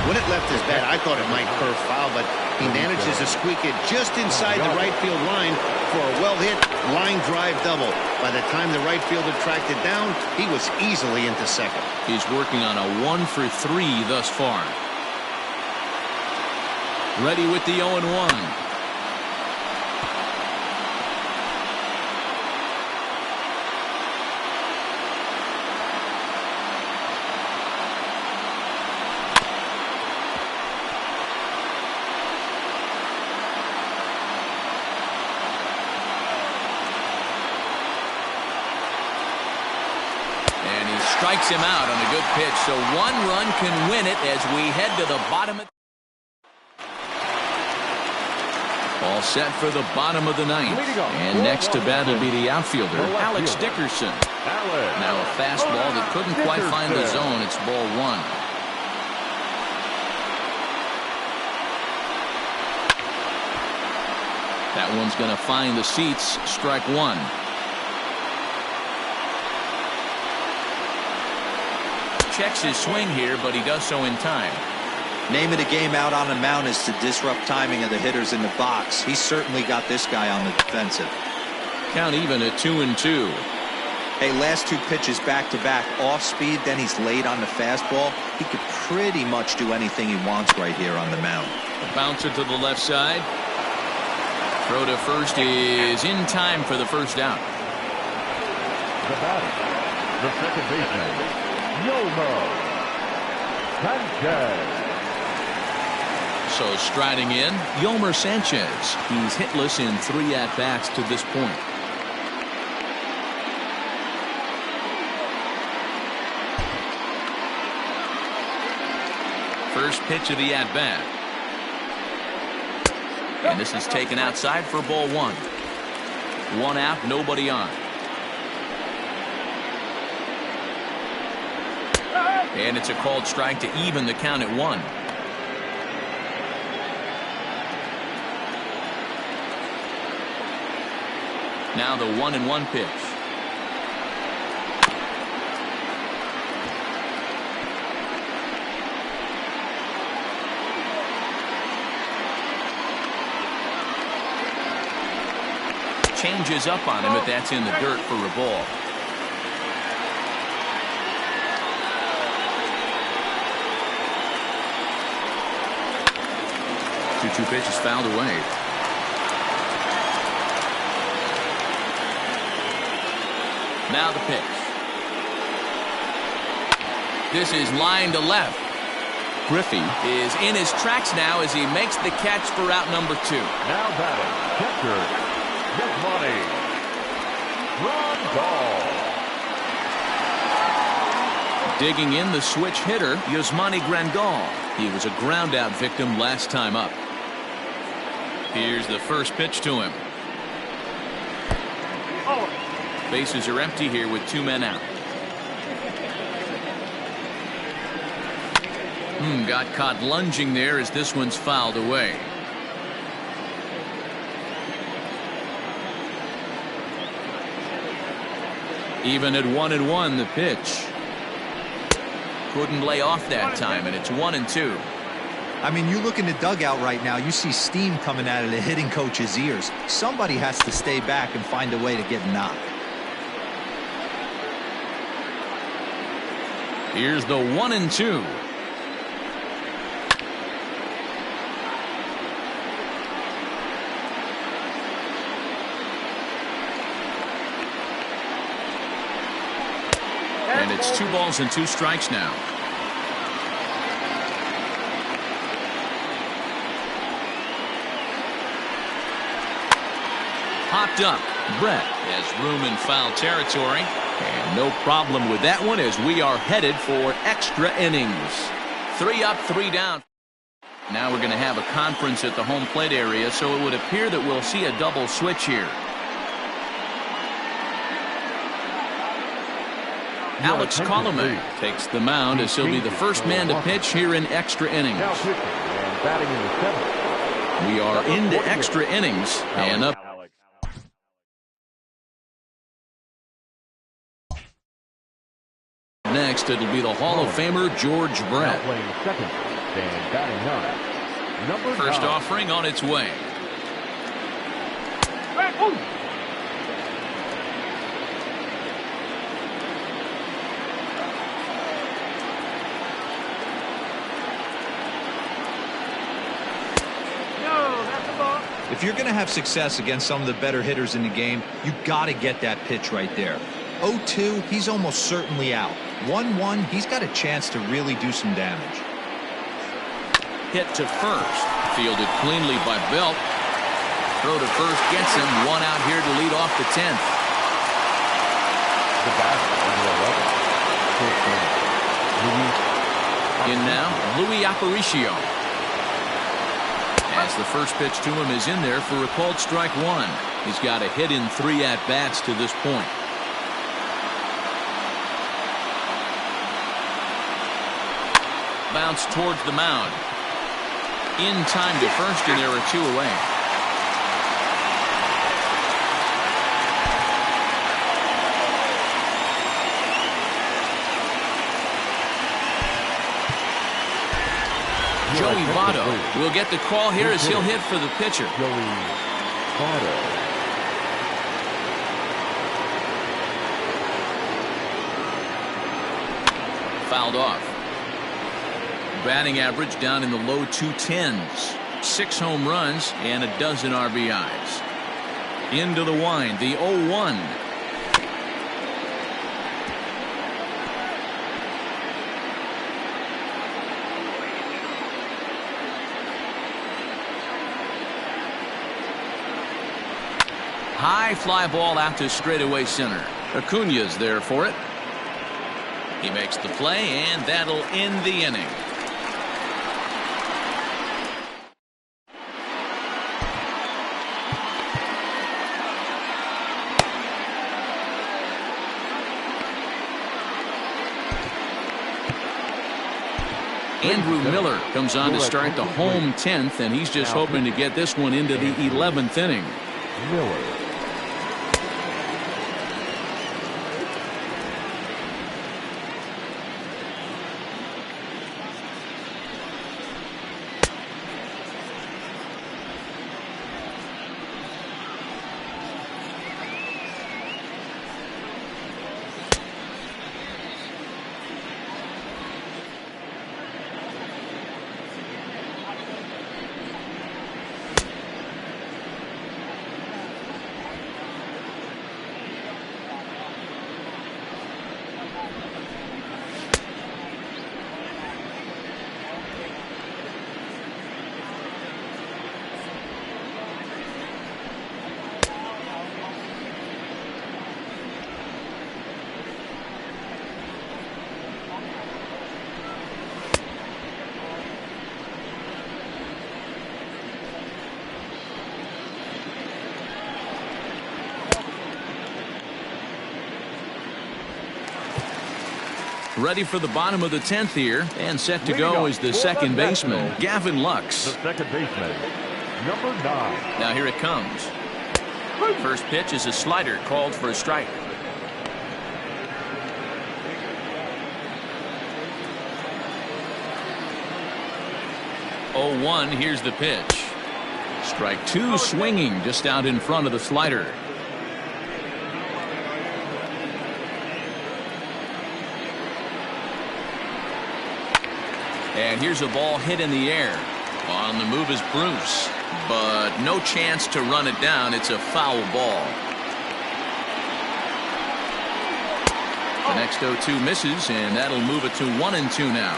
When it left his bat, I thought it might curve foul, but he manages to squeak it just inside the right field line for a well-hit line drive double. By the time the right fielder tracked it down, he was easily into second. He's working on a 1 for 3 thus far. Ready with the 0-1. Strikes him out on a good pitch, so 1 run can win it as we head to the bottom. All set for the bottom of the 9th. And next to bat will be the outfielder, Alex Dickerson. Now a fastball that couldn't quite find the zone. It's ball 1. That one's going to find the seats. Strike 1. Checks his swing here, but he does so in time. Name of the game out on the mound is to disrupt timing of the hitters in the box. He's certainly got this guy on the defensive. Count even at 2-2. Hey, last 2 pitches back-to-back off speed, then he's late on the fastball. He could pretty much do anything he wants right here on the mound. A bouncer to the left side. Throw to first is in time for the first out. The batter, the second baseman, Sanchez. So striding in, Yolmer Sanchez. He's hitless in 3 at-bats to this point. First pitch of the at-bat. And this is taken outside for ball 1. 1 out, nobody on. And it's a called strike to even the count at 1. Now the 1-1 pitch. Changes up on him, but that's in the dirt for a ball. Two pitches fouled away. Now the pitch. This is line to left. Griffith is in his tracks now as he makes the catch for out number 2. Now batting, catcher, Grandal. Digging in the switch hitter, Yasmani Grandal. He was a ground-out victim last time up. Here's the first pitch to him. Bases are empty here with 2 men out. Got caught lunging there as this one's fouled away. Even at 1-1, the pitch. Couldn't lay off that time, and it's 1-2. I mean, you look in the dugout right now, you see steam coming out of the hitting coach's ears. Somebody has to stay back and find a way to get knocked. Here's the 1-2. And it's 2 balls and 2 strikes now. Popped up. Brett has room in foul territory. And no problem with that one as we are headed for extra innings. 3 up, 3 down. Now we're going to have a conference at the home plate area, so it would appear that we'll see a double switch here. Alex Colomé takes the mound as he'll be the first man to pitch here in extra innings. Now pitching and batting in the seventh. We are into extra innings, and up next, it'll be the Hall of Famer George Brett. Now playing second and batting ninth. Number First 9. offering on its way. If you're going to have success against some of the better hitters in the game, you got to get that pitch right there. 0-2, he's almost certainly out. 1-1, he's got a chance to really do some damage. Hit to first. Fielded cleanly by Belt. Throw to first gets him. One out here to lead off the 10th. The batter, number 11. In now, Louis Aparicio. As the first pitch to him is in there for a called strike one. He's got a hit in 3 at-bats to this point. Bounce towards the mound. In time to first, and there are 2 away. Joey Votto will get the call here as he'll hit for the pitcher. Joey Votto. Fouled off. Batting average down in the low 210s. 6 home runs and a dozen RBIs. Into the wind, the 0-1. High fly ball out to straightaway center. Acuna's there for it. He makes the play, and that'll end the inning. Andrew Miller comes on to start the home 10th, and he's just hoping to get this one into the 11th inning. Miller. Ready for the bottom of the 10th here, and set to go is the second baseman, Gavin Lux. The second baseman, number 9. Now here it comes. First pitch is a slider called for a strike. Oh, 1, here's the pitch. Strike 2 swinging just out in front of the slider. And here's a ball hit in the air. On the move is Bruce, but no chance to run it down. It's a foul ball. The next 0-2 misses, and that'll move it to 1-2 now.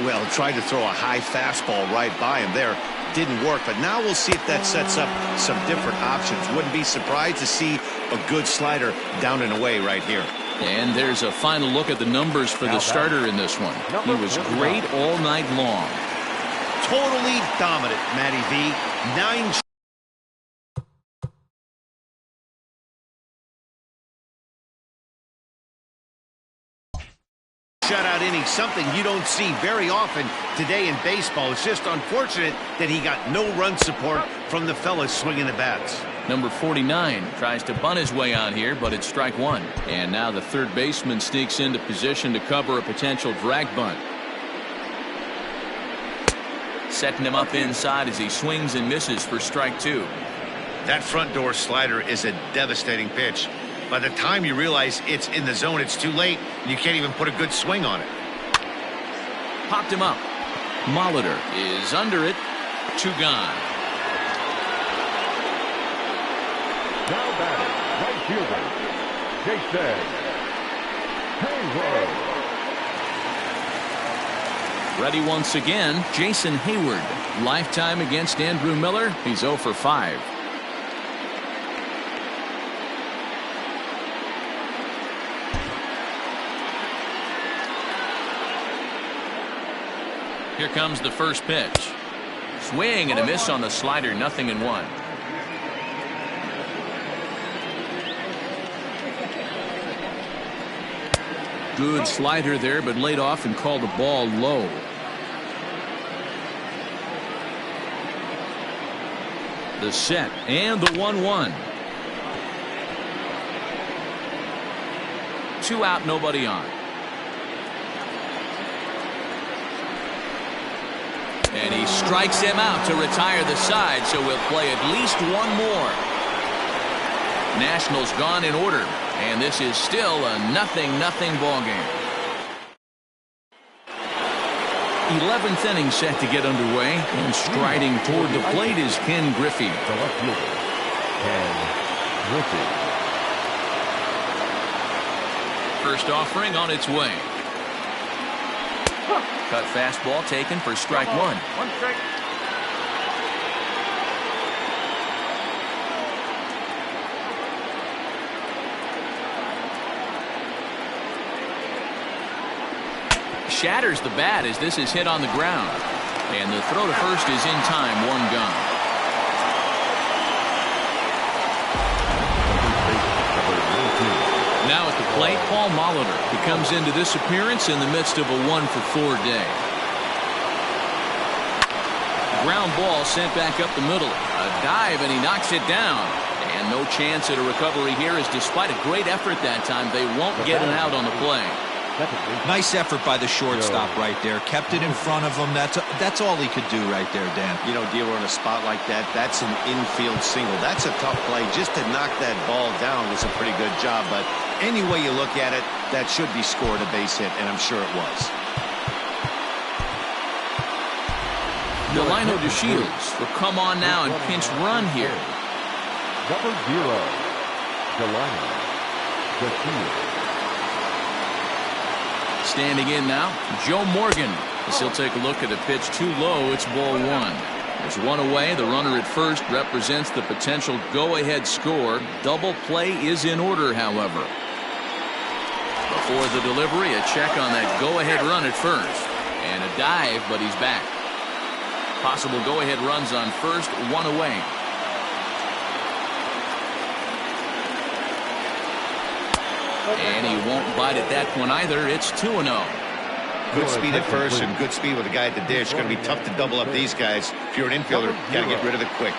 Well, tried to throw a high fastball right by him there. Didn't work, but now we'll see if that sets up some different options. Wouldn't be surprised to see a good slider down and away right here. And there's a final look at the numbers for the starter in this one. He was great all night long. Totally dominant, Matty V. 9 shutout inning, something you don't see very often today in baseball. It's just unfortunate that he got no run support from the fellas swinging the bats. Number 49 tries to bunt his way on here, but it's strike one. And now the third baseman sneaks into position to cover a potential drag bunt. Setting him up inside as he swings and misses for strike two. That front door slider is a devastating pitch. By the time you realize it's in the zone, it's too late, and you can't even put a good swing on it. Popped him up. Molitor is under it. Two gone. Now batting, right fielder, Jason Hayward. Ready once again, Jason Hayward. Lifetime against Andrew Miller. He's 0 for 5. Here comes the first pitch. Swing and a miss on the slider, 0-1. Good slider there, but laid off and called the ball low. The set and the 1-1. 2 out, nobody on. And he strikes him out to retire the side, so we'll play at least one more. Nationals gone in order, and this is still a 0-0 ball game. 11th inning set to get underway, and striding toward the plate is Ken Griffith. The left fielder, Ken Griffith. First offering on its way. Cut fastball taken for strike one. One strike. Shatters the bat as this is hit on the ground. And the throw to first is in time, 1 gone. Now at the plate, Paul Molitor. He comes into this appearance in the midst of a 1-for-4 day. Ground ball sent back up the middle. A dive and he knocks it down. And no chance at a recovery here, as despite a great effort that time, they won't get an out on the play. Nice effort by the shortstop right there. Kept it in front of him. That's all he could do right there, Dan. You know, dealer in a spot like that, that's an infield single. That's a tough play. Just to knock that ball down was a pretty good job. But any way you look at it, that should be scored a base hit, and I'm sure it was. Delino DeShields will come on now and pinch run here. Number 0, Delino DeShields. Standing in now, Joe Morgan. As he'll take a look at a pitch too low, it's ball 1. There's 1 away. The runner at first represents the potential go-ahead score. Double play is in order, however. Before the delivery, a check on that go-ahead run at first. And a dive, but he's back. Possible go-ahead runs on first, 1 away. And he won't bite at that one either. It's 2-0. Good speed at first and good speed with the guy at the dish. It's going to be tough to double up these guys. If you're an infielder, got to get rid of it quick.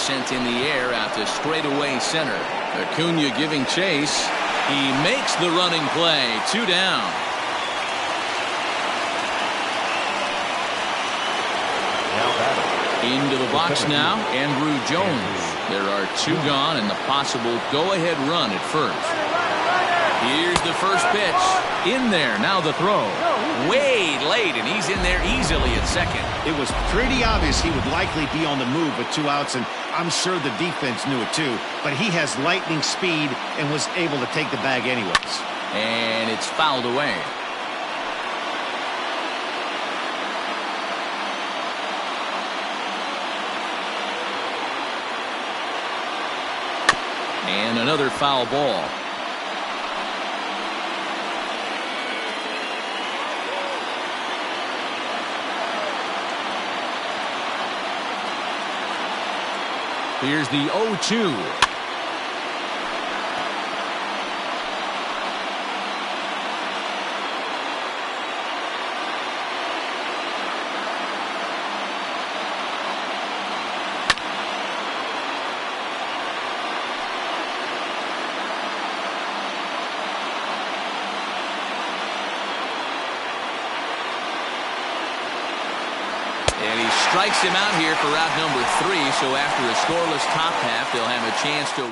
Sent in the air out to straightaway center. Acuna giving chase. He makes the running play. 2 down. Into the box now, Andrew Jones. There are 2 gone and the possible go-ahead run at first. Here's the first pitch. In there, now the throw. Way late, and he's in there easily at second. It was pretty obvious he would likely be on the move with 2 outs, and I'm sure the defense knew it too. But he has lightning speed and was able to take the bag anyways. And it's fouled away. And another foul ball. Here's the 0-2. strikes him out here for out number 3, so after a scoreless top half, they'll have a chance to...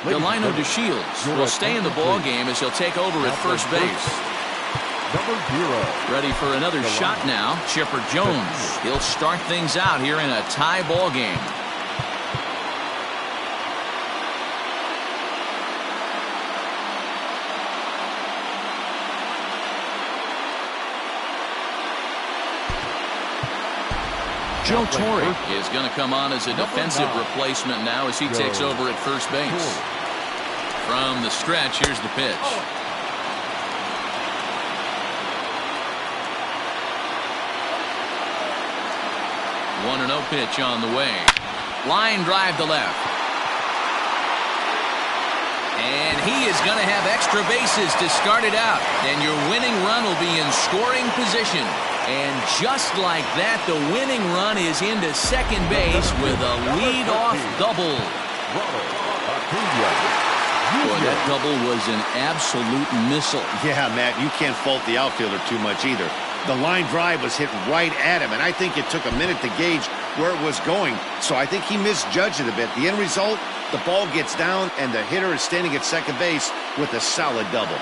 Delino DeShields will stay in the ball game as he'll take over at first base. Number 0. Ready for another shot now, Chipper Jones. He'll start things out here in a tie ball game. Joe Torre is going to come on as a defensive replacement now as he takes over at first base. From the stretch, here's the pitch. 1-0 pitch on the way. Line drive to left. And he is going to have extra bases to start it out. And your winning run will be in scoring position. And just like that, the winning run is into second base with a lead-off double. Boy, that double was an absolute missile. Yeah, Matt, you can't fault the outfielder too much either. The line drive was hit right at him, and I think it took a minute to gauge where it was going. So I think he misjudged it a bit. The end result, the ball gets down, and the hitter is standing at second base with a solid double.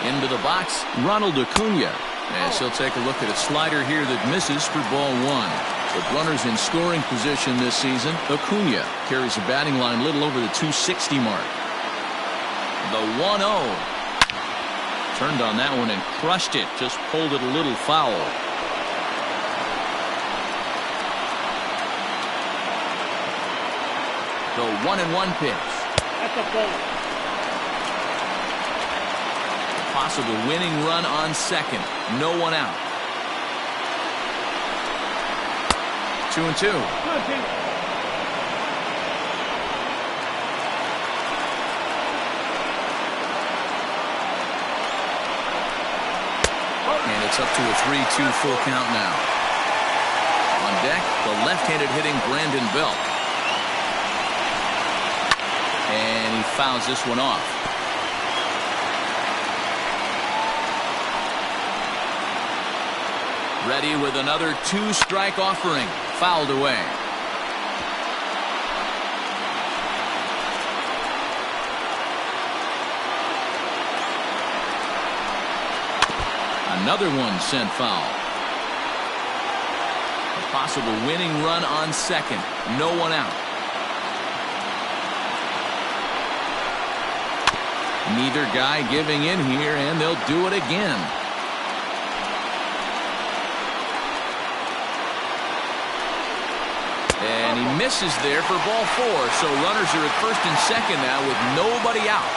Into the box, Ronald Acuna, as he'll take a look at a slider here that misses for ball 1. With runners in scoring position this season, Acuna carries a batting line a little over the 260 mark. The 1-0. Turned on that one and crushed it. Just pulled it a little foul. The 1-1 pitch. That's a ball. Possible winning run on second. No one out. 2-2. And it's up to a 3-2 full count now. On deck, the left-handed hitting Brandon Belt. And he fouls this one off. Ready with another 2-strike offering. Fouled away. Another one sent foul. A possible winning run on second. No one out. Neither guy giving in here, and they'll do it again. And he misses there for ball 4. So runners are at first and second now with nobody out.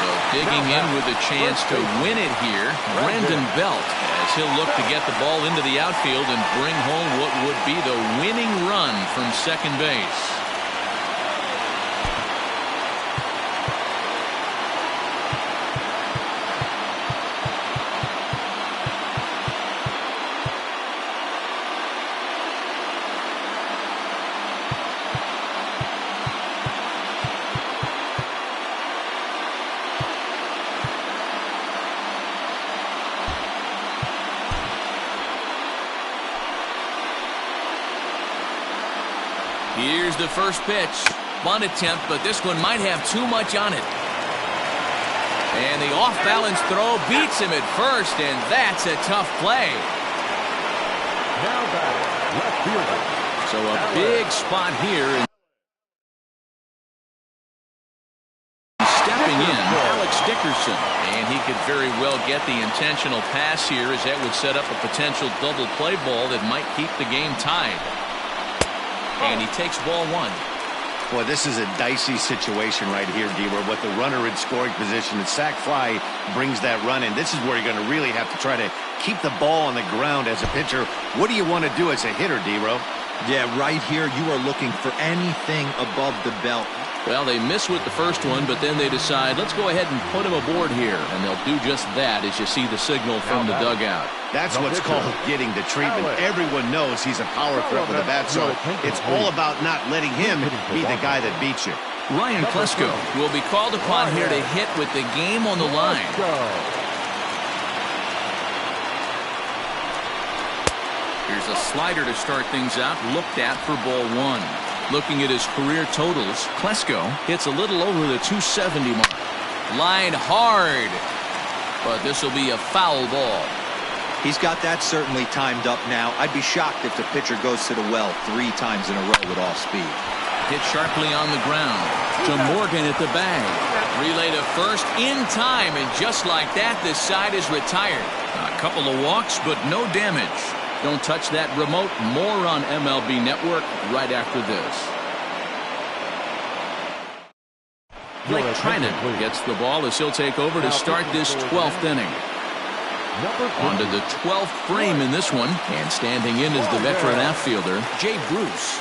So digging in with a chance to win it here, Brandon Belt, as he'll look to get the ball into the outfield and bring home what would be the winning run from second base. Here's the first pitch. Bunt attempt, but this one might have too much on it. And the off-balance throw beats him at first, and that's a tough play. Now batting, left fielder. So a big spot here. Stepping in, Alex Dickerson. And he could very well get the intentional pass here, as that would set up a potential double play ball that might keep the game tied. And he takes ball 1. Boy, this is a dicey situation right here, D-Where with the runner in scoring position. The sac fly brings that run in. This is where you're going to really have to try to keep the ball on the ground as a pitcher. What do you want to do as a hitter, D-Ro? Yeah, right here you are looking for anything above the belt. Well, they miss with the first one, but then they decide, let's go ahead and put him aboard here. And they'll do just that as you see the signal from the dugout. That's what's called getting the treatment. Everyone knows he's a power threat with a bat, so it's all about not letting him be the guy that beats you. Ryan Klesko will be called upon here to hit with the game on the line. Here's a slider to start things out, looked at for ball one. Looking at his career totals, Klesko hits a little over the 270 mark. Line hard, but this will be a foul ball. He's got that certainly timed up now. I'd be shocked if the pitcher goes to the well 3 times in a row with all speed. Hit sharply on the ground to Morgan at the bag. Relay to first in time, and just like that, this side is retired. A couple of walks, but no damage. Don't touch that remote. More on MLB Network right after this. Blake Trinan gets the ball as he'll take over to start this 12th inning. On to the 12th frame in this one, and standing in is the veteran outfielder, Jay Bruce.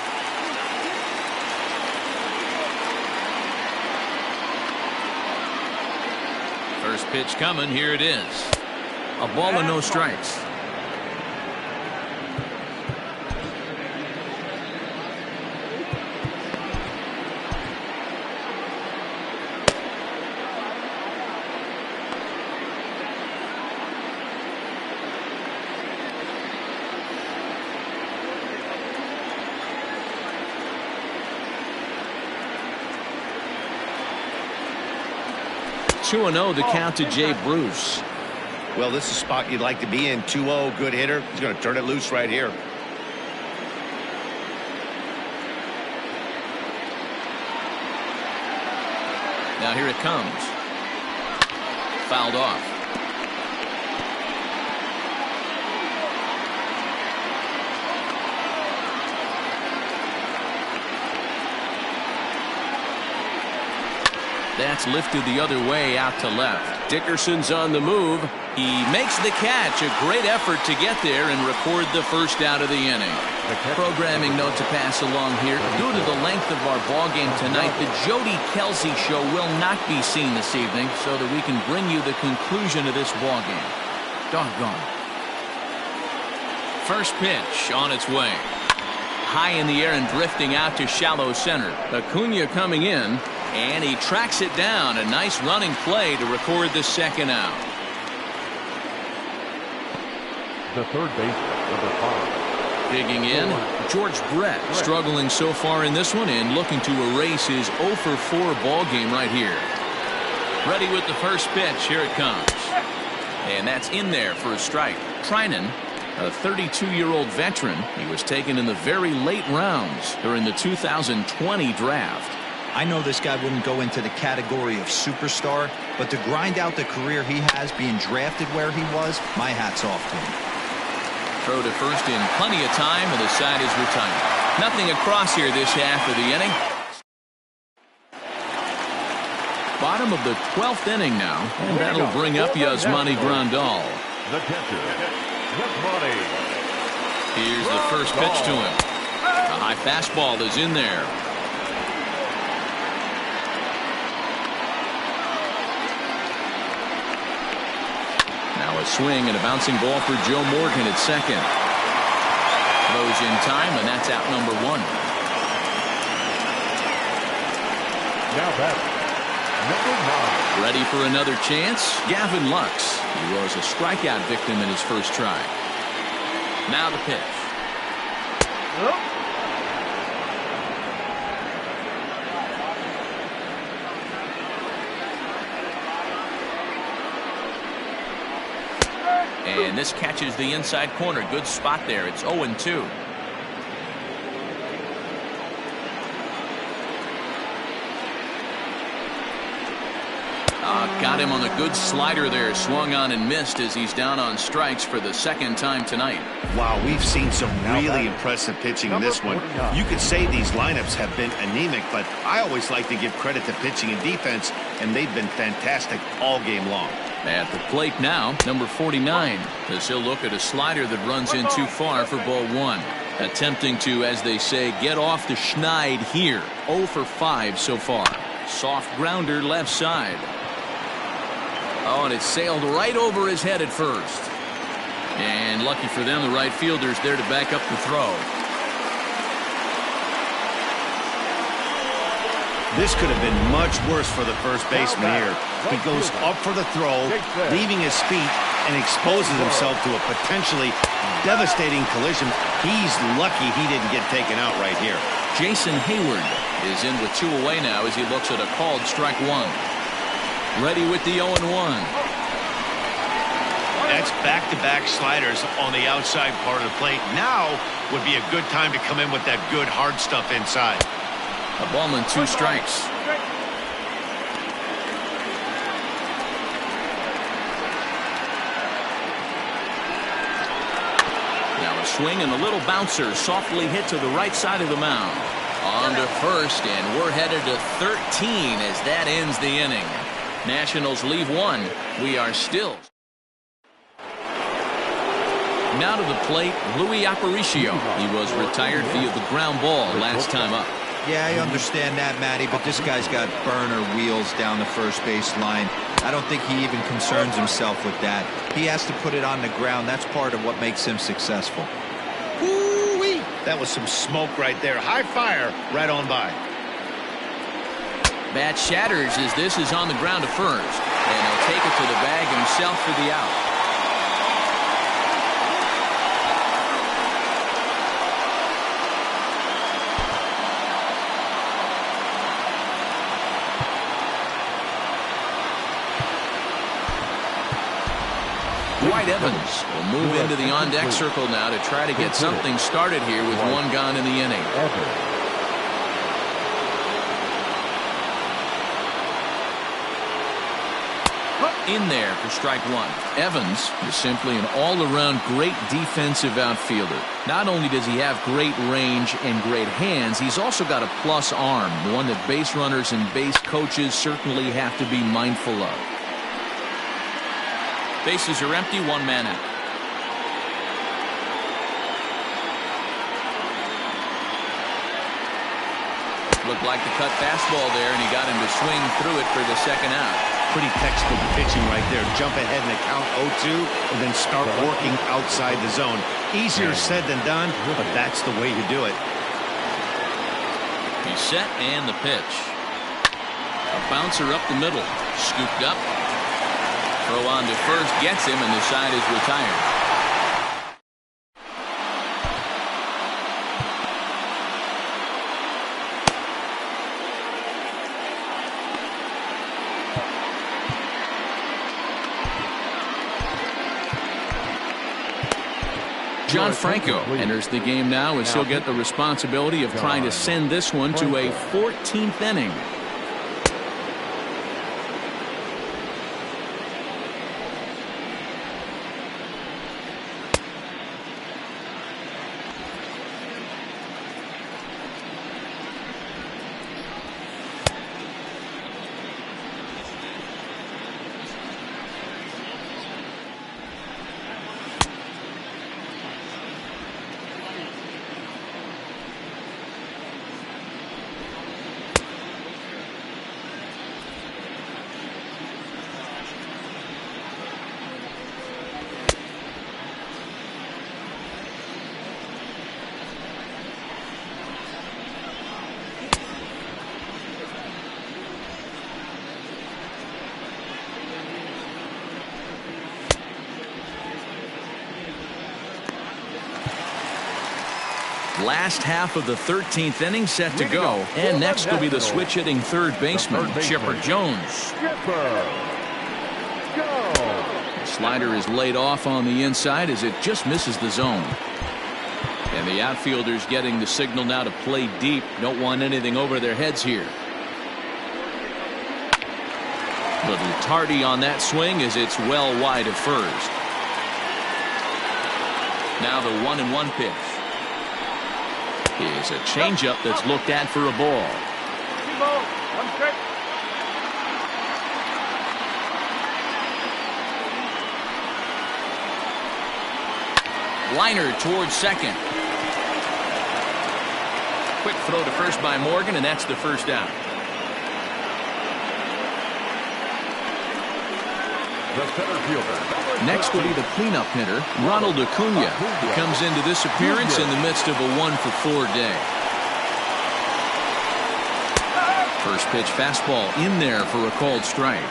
First pitch coming, here it is. A ball and no strikes. 2-0 the count to Jay Bruce. Well, this is a spot you'd like to be in. 2-0, good hitter. He's going to turn it loose right here. Now here it comes. Fouled off. That's lifted the other way out to left. Dickerson's on the move. He makes the catch. A great effort to get there and record the first out of the inning. Programming note to pass along here. Due to the length of our ball game tonight, the Jody Kelsey show will not be seen this evening, so that we can bring you the conclusion of this ball game. Doggone. First pitch on its way. High in the air and drifting out to shallow center. Acuna coming in. And he tracks it down. A nice running play to record the second out. The third baseman, number 5. Digging in, George Brett. Struggling so far in this one and looking to erase his 0 for 4 ball game right here. Ready with the first pitch. Here it comes. And that's in there for a strike. Trinan, a 32-year-old veteran. He was taken in the very late rounds during the 2020 draft. I know this guy wouldn't go into the category of superstar, but to grind out the career he has being drafted where he was, my hat's off to him. Throw to first in plenty of time, and the side is retired. Nothing across here this half of the inning. Bottom of the 12th inning now, and that'll bring up Yasmani Grandal. The catcher, Yasmani. Here's the first pitch to him. A high fastball is in there. Now a swing and a bouncing ball for Joe Morgan at second. Throws in time, and that's out number 1. Now batting, number 9. Ready for another chance? Gavin Lux. He was a strikeout victim in his first try. Now the pitch. And this catches the inside corner. Good spot there. It's 0-2. Got him on the good slider there. Swung on and missed as he's down on strikes for the second time tonight. Wow, we've seen some really impressive pitching in this one. You could say these lineups have been anemic, but I always like to give credit to pitching and defense, and they've been fantastic all game long. At the plate now, number 49, as he'll look at a slider that runs in too far for ball 1. Attempting to, as they say, get off the schneid here. 0 for 5 so far. Soft grounder left side. Oh, and it sailed right over his head at first. And lucky for them, the right fielder's there to back up the throw. This could have been much worse for the first baseman here. He goes up for the throw, leaving his feet, and exposes himself to a potentially devastating collision. He's lucky he didn't get taken out right here. Jason Hayward is in with 2 away now as he looks at a called strike 1. Ready with the 0-1. That's back-to-back sliders on the outside part of the plate. Now would be a good time to come in with that good hard stuff inside. A ball and 2 strikes. Now a swing and a little bouncer softly hit to the right side of the mound. On to first, and we're headed to 13 as that ends the inning. Nationals leave 1. We are still. Now to the plate, Louis Aparicio. He was retired via the ground ball last time up. Yeah, I understand that, Matty, but this guy's got burner wheels down the first base line. I don't think he even concerns himself with that. He has to put it on the ground. That's part of what makes him successful. Woo-wee! That was some smoke right there. High fire right on by. Bat shatters as this is on the ground to first. And he'll take it to the bag himself for the out. Dwight Evans will move into the on-deck circle now to try to get something started here with 1 gone in the inning. In there for strike 1. Evans is simply an all-around great defensive outfielder. Not only does he have great range and great hands, he's also got a plus arm, one that base runners and base coaches certainly have to be mindful of. Bases are empty, 1 man out. Looked like the cut fastball there, and he got him to swing through it for the second out. Pretty textbook pitching right there. Jump ahead in the count 0-2 and then start working outside the zone. Easier said than done, but that's the way you do it. He's set and the pitch. A bouncer up the middle. Scooped up. Throw on to first gets him, and the side is retired. John Franco enters the game now as he'll get the responsibility of trying to send this one to a 14th inning. Last half of the 13th inning set to go. And next will be the switch-hitting third baseman, Chipper Jones. Slider is laid off on the inside as it just misses the zone. And the outfielders getting the signal now to play deep. Don't want anything over their heads here. Little tardy on that swing as it's well wide of first. Now the 1-1 pitch. Is a changeup that's looked at for a ball. Liner towards second. Quick throw to first by Morgan, and that's the first out. Next will be the cleanup hitter, Ronald Acuna, who comes into this appearance in the midst of a 1-for-4 day. First pitch fastball in there for a called strike.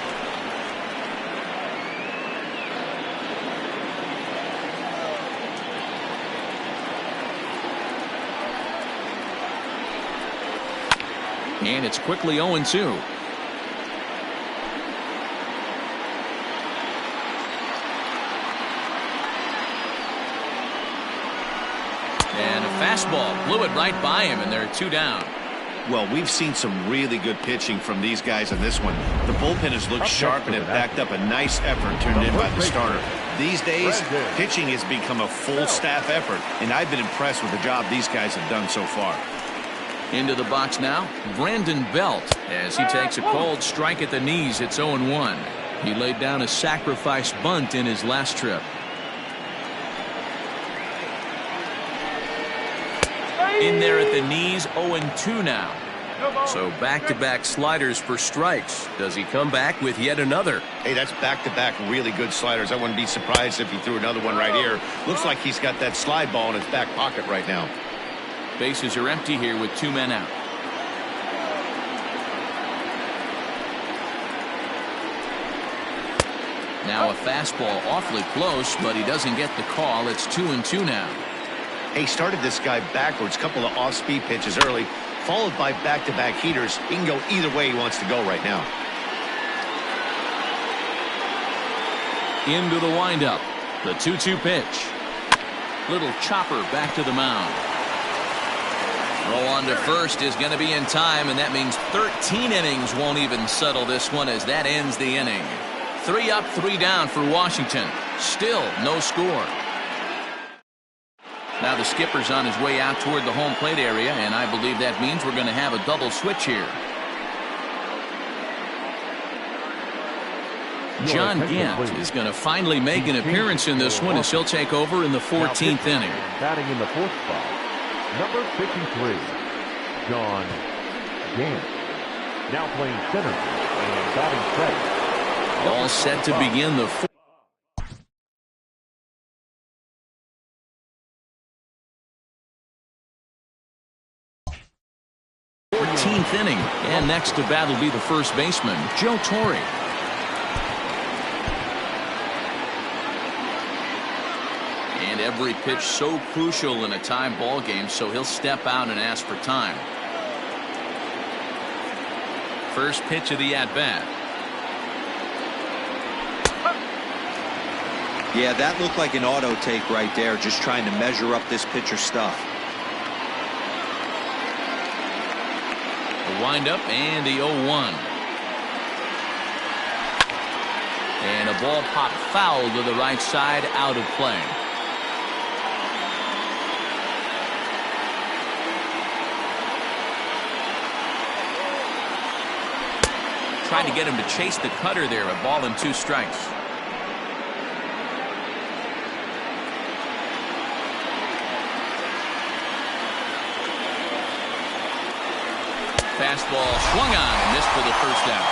And it's quickly 0-2. And a fastball blew it right by him, and they're 2 down. Well, we've seen some really good pitching from these guys in this one. The bullpen has looked sharp and have backed up a nice effort turned in by the starter. These days, pitching has become a full staff effort, and I've been impressed with the job these guys have done so far. Into the box now, Brandon Belt, as he takes a cold strike at the knees. It's 0-1. He laid down a sacrifice bunt in his last trip. In there at the knees, 0-2 now. So back-to-back sliders for strikes. Does he come back with yet another? Hey, that's back-to-back really good sliders. I wouldn't be surprised if he threw another one right here. Looks like he's got that slide ball in his back pocket right now. Bases are empty here with 2 men out. Now a fastball awfully close, but he doesn't get the call. It's 2-2 now. He started this guy backwards, couple of off-speed pitches early, followed by back-to-back heaters. He can go either way he wants to go right now. Into the windup. The 2-2 pitch. Little chopper back to the mound. Throw on to first is going to be in time, and that means 13 innings won't even settle this one as that ends the inning. 3 up, 3 down for Washington. Still no score. Now the skipper's on his way out toward the home plate area, and I believe that means we're going to have a double switch here. John Gant is going to finally make an appearance in this one as he'll take over in the 14th inning. Batting in the 4th spot, number 53, John Gant. Now playing center and batting second. All set to begin the 14th inning, and next to bat will be the first baseman, Joe Torre. And every pitch so crucial in a tie ball game, so he'll step out and ask for time. First pitch of the at-bat. Yeah, that looked like an auto take right there, just trying to measure up this pitcher's stuff. The windup and the 0-1. And a ball popped foul to the right side, out of play. Trying to get him to chase the cutter there, a ball and 2 strikes. Fastball swung on and missed for the first out.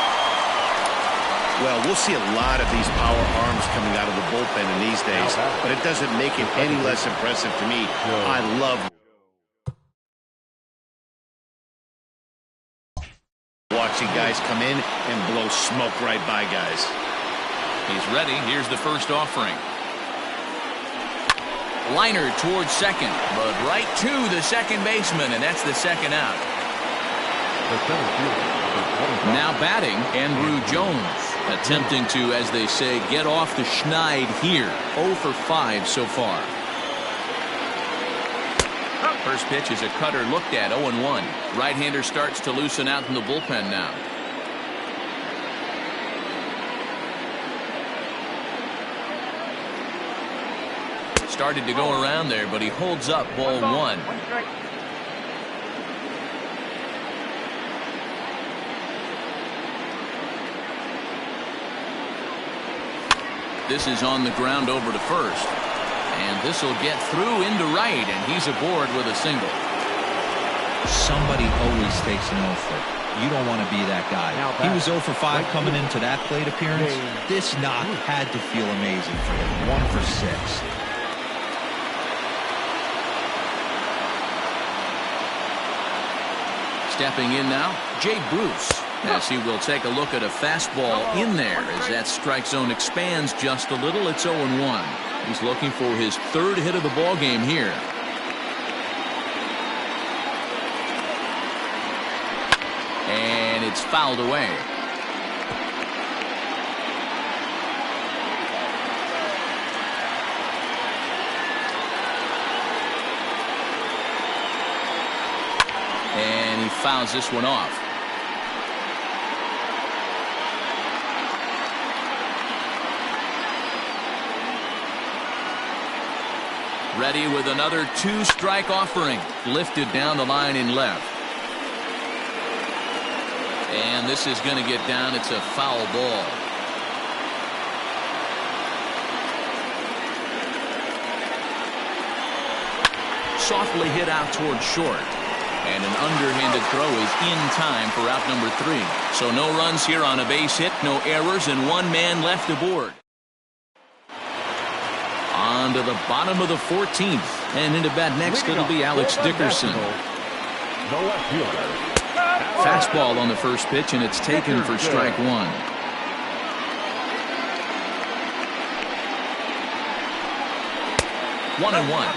Well, we'll see a lot of these power arms coming out of the bullpen in these days, but it doesn't make it any less impressive to me. I love watching guys come in and blow smoke right by guys. He's ready. Here's the first offering. Liner towards second, but right to the second baseman, and that's the second out. Now batting, Andrew Jones, attempting to, as they say, get off the schneid here. 0 for 5 so far. First pitch is a cutter looked at, 0-1. Right-hander starts to loosen out in the bullpen now. Started to go around there, but he holds up, ball 1. This is on the ground over to first. And this will get through into right, and he's aboard with a single. Somebody always takes an 0 for. You don't want to be that guy. He was 0 for 5 coming into that plate appearance. This knock had to feel amazing for him. 1 for 6. Stepping in now, Jay Bruce, as he will take a look at a fastball in there as that strike zone expands just a little. It's 0-1. He's looking for his 3rd hit of the ball game here. it's fouled away. And he fouls this one off. Ready with another two-strike offering. Lifted down the line in left. And this is going to get down. It's a foul ball. Softly hit out toward short. And an underhanded throw is in time for out number 3. So no runs here on a base hit, no errors, and one man left aboard. On to the bottom of the 14th. And into bat next, it'll be Alex Dickerson. The left fielder. Fastball on the first pitch, and it's taken for strike 1. 1-1.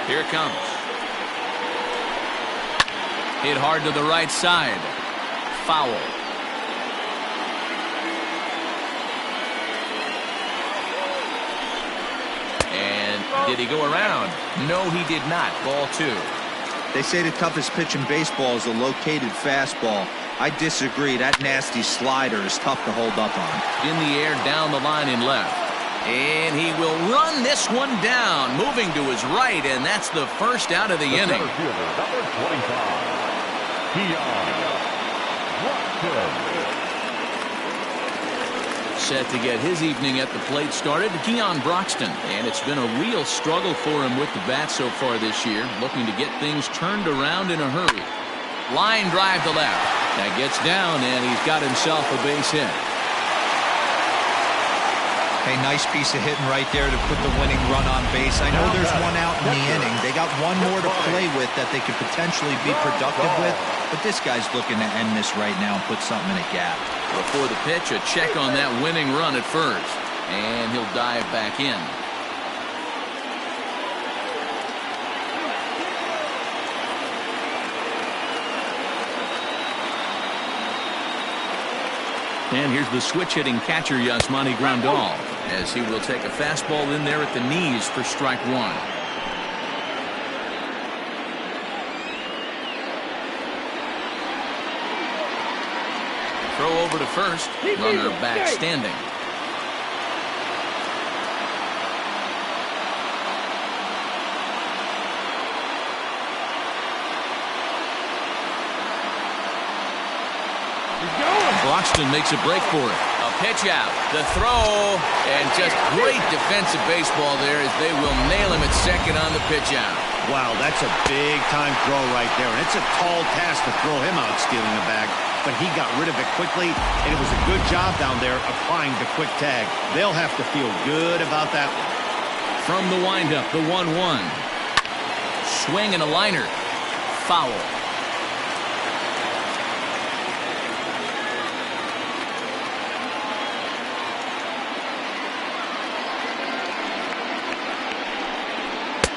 Here it comes. Hit hard to the right side. Foul. And did he go around? No, he did not. Ball 2. They say the toughest pitch in baseball is a located fastball. I disagree. That nasty slider is tough to hold up on. In the air, down the line in left. And he will run this one down, moving to his right, and that's the first out of the inning. Center fielder, number 25, Keon Broxton. Set to get his evening at the plate started, Keon Broxton. And it's been a real struggle for him with the bat so far this year, looking to get things turned around in a hurry. Line drive to left. That gets down, and he's got himself a base hit. Hey, nice piece of hitting right there to put the winning run on base. I know there's one out in the inning. They got one more to play with that they could potentially be productive with, but this guy's looking to end this right now and put something in a gap. Before the pitch, a check on that winning run at first, and he'll dive back in. And here's the switch-hitting catcher, Yasmani Grandal, as he will take a fastball in there at the knees for strike 1. Throw over to first. Runner back standing. Broxton makes a break for it. A pitch out. The throw. And just great defensive baseball there as they will nail him at second on the pitch out. Wow, that's a big-time throw right there. And it's a tall task to throw him out stealing the bag. But he got rid of it quickly, and it was a good job down there applying the quick tag. They'll have to feel good about that one. From the windup, the 1-1. Swing and a liner. Foul.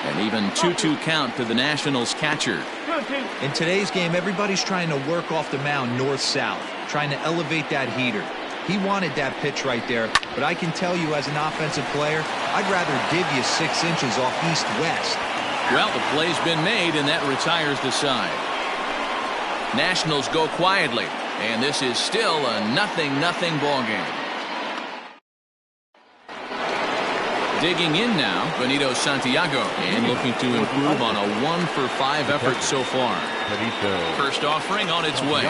An even 2-2 count to the Nationals catcher. In today's game, everybody's trying to work off the mound north-south, trying to elevate that heater. He wanted that pitch right there, but I can tell you as an offensive player, I'd rather div you 6 inches off east-west. Well, the play's been made, and that retires the side. Nationals go quietly, and this is still a 0-0 ball game. Digging in now, Benito Santiago, and looking to improve on a 1-for-5 effort so far. First offering on its way.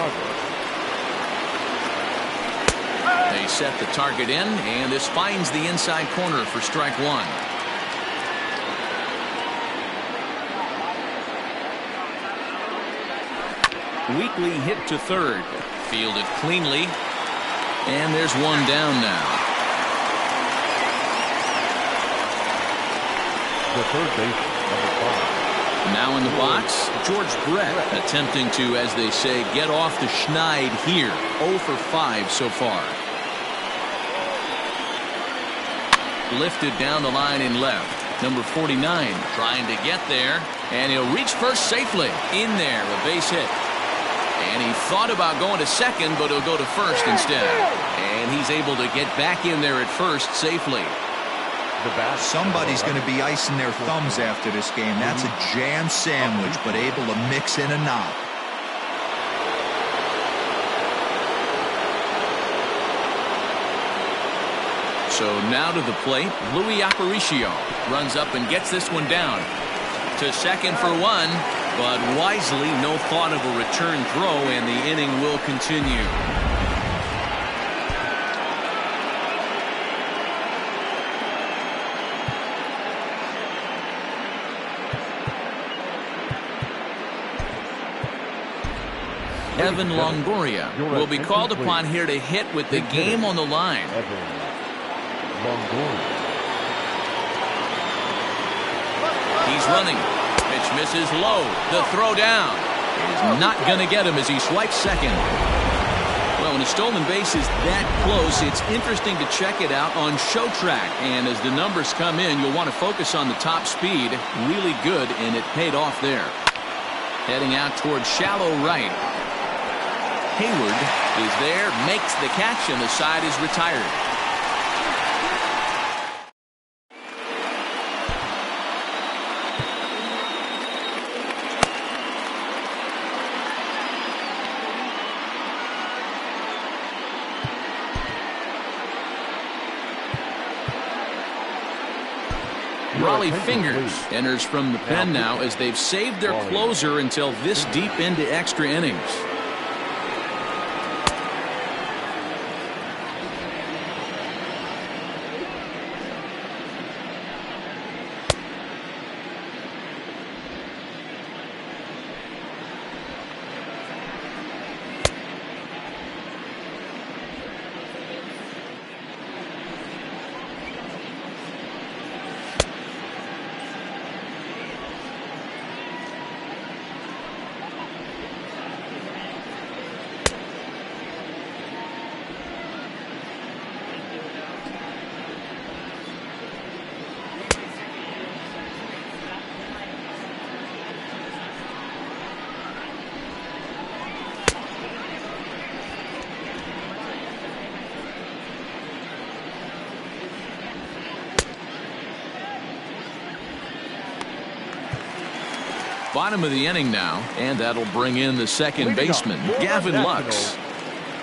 They set the target in, and this finds the inside corner for strike 1. Weakly hit to third. Fielded cleanly. And there's one down now. The third baseman, number 5. Now in the box, George Brett attempting to, as they say, get off the schneid here. 0-for-5 so far. Lifted down the line in left. number 49, trying to get there, and he'll reach first safely. In there, a base hit. And he thought about going to second, but he'll go to first instead. And he's able to get back in there at first safely. Somebody's going to be icing their thumbs after this game. That's a jam sandwich, but able to mix in a knot. So now to the plate, Louis Aparicio runs up and gets this one down. To second for one, but wisely no thought of a return throw, and the inning will continue. Evan Longoria will be called upon here to hit with the game on the line. He's running. Pitch misses low. The throw down is not going to get him as he swipes second. Well, when a stolen base is that close, it's interesting to check it out on Show Track. And as the numbers come in, you'll want to focus on the top speed. Really good, and it paid off there. Heading out towards shallow right. Hayward is there, makes the catch, and the side is retired. Raleigh Fingers enters from the pen now as they've saved their closer until this deep into extra innings. Bottom of the inning now, and that'll bring in the second baseman, Gavin Lux.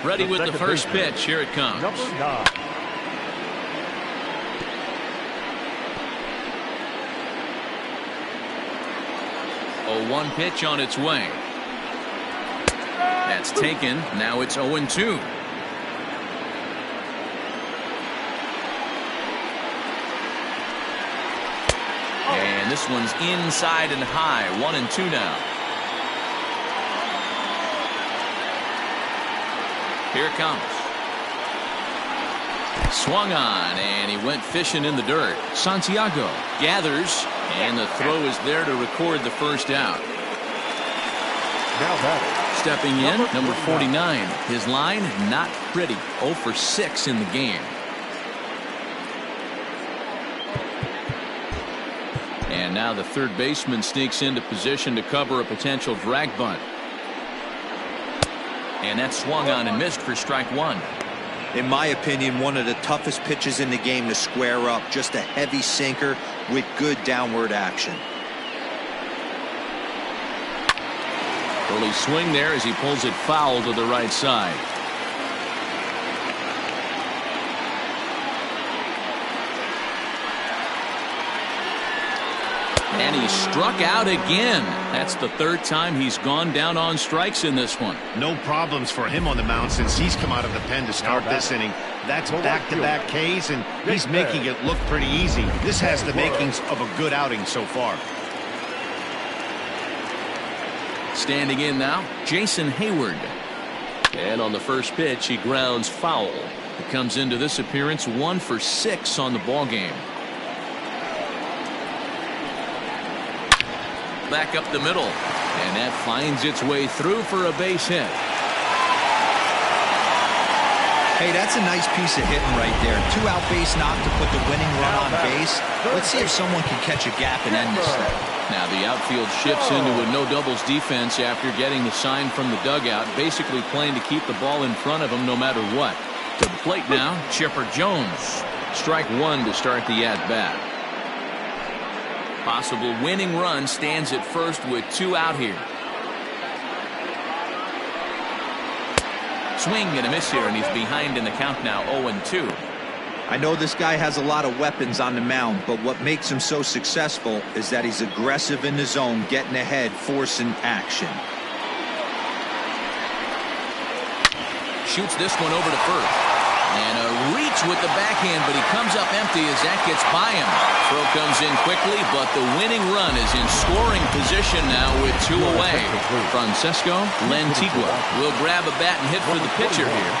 Ready with the first pitch. Here it comes. Number 9. A 1 pitch on its way. That's taken. Now it's 0-2. And this one's inside and high. 1-2 now. Here it comes. Swung on, and he went fishing in the dirt. Santiago gathers, and the throw is there to record the first out. Now batting. Stepping in, number 49. His line, not pretty. 0 for 6 in the game. And now the third baseman sneaks into position to cover a potential drag bunt. And that swung on and missed for strike 1. In my opinion, one of the toughest pitches in the game to square up. Just a heavy sinker with good downward action. Early swing there as he pulls it foul to the right side. And he struck out again. That's the third time he's gone down on strikes in this one. No problems for him on the mound since he's come out of the pen to start this inning. That's back-to-back Ks, and he's making it look pretty easy. This has the makings of a good outing so far. Standing in now, Jason Hayward. And on the first pitch, he grounds foul. He comes into this appearance 1 for 6 on the ball game. Back up the middle, and that finds its way through for a base hit. Hey, that's a nice piece of hitting right there. 2-out base knock to put the winning run on base. Let's see if someone can catch a gap and end this thing. Now the outfield shifts into a no-doubles defense after getting the sign from the dugout, basically playing to keep the ball in front of him no matter what. To the plate now, Chipper Jones. Strike one to start the at-bat. Possible winning run stands at first with 2 out here. Swing and a miss here, and he's behind in the count now, 0-2. I know this guy has a lot of weapons on the mound, but what makes him so successful is that he's aggressive in the zone, getting ahead, forcing action. Shoots this one over to first. And a reach with the backhand, but he comes up empty as that gets by him. Throw comes in quickly, but the winning run is in scoring position now with 2 away. Francesco Lantigua will grab a bat and hit for the pitcher here.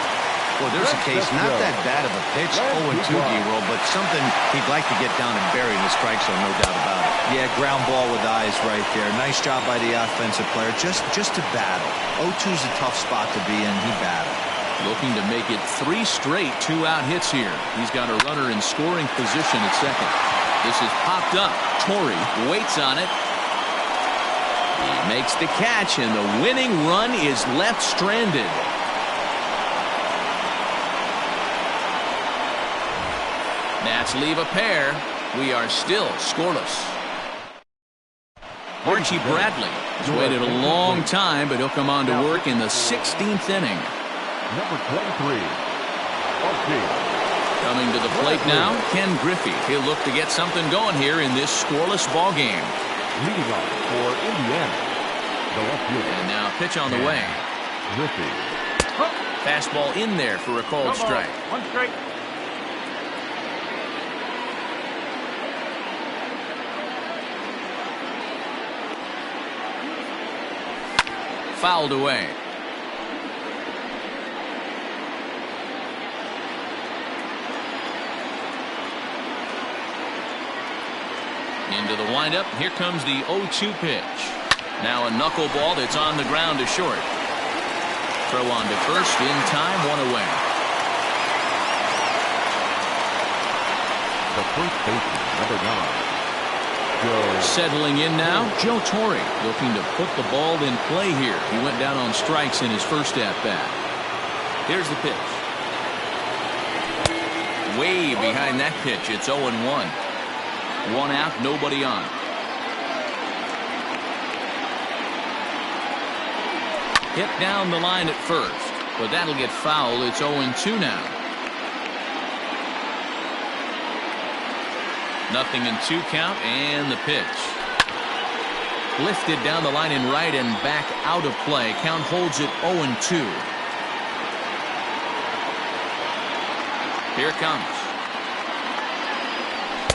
Well, there's a case, not that bad of a pitch, 0-2, D-roll, but something he'd like to get down and bury in the strike zone, no doubt about it. Yeah, ground ball with eyes right there. Nice job by the offensive player, just to battle. 0-2's a tough spot to be in. He battled. Looking to make it 3 straight 2-out hits here. He's got a runner in scoring position at second. This is popped up. Torrey waits on it. He makes the catch, and the winning run is left stranded. Nats leave a pair. We are still scoreless. Archie Bradley has waited a long time, but he'll come on to work in the 16th inning. Number 23, Archie. Coming to the plate now, Ken Griffith. He'll look to get something going here in this scoreless ball game. Leading off for Indiana, the left fielder. And now pitch on the way. Griffith. Fastball in there for a called strike. 1 strike. Fouled away. Into the windup. Here comes the 0-2 pitch. Now a knuckleball that's on the ground to short. Throw on to first in time, 1 away. The first baseman, number 9. Joe. Settling in now, Joe Torre, looking to put the ball in play here. He went down on strikes in his first at-bat. Here's the pitch. Way behind that pitch. It's 0-1. 1 out, nobody on. Hit down the line at first, but that'll get fouled. It's 0-2 now. 0-2 count, and the pitch. Lifted down the line in right and back out of play. Count holds it 0-2. Here it comes.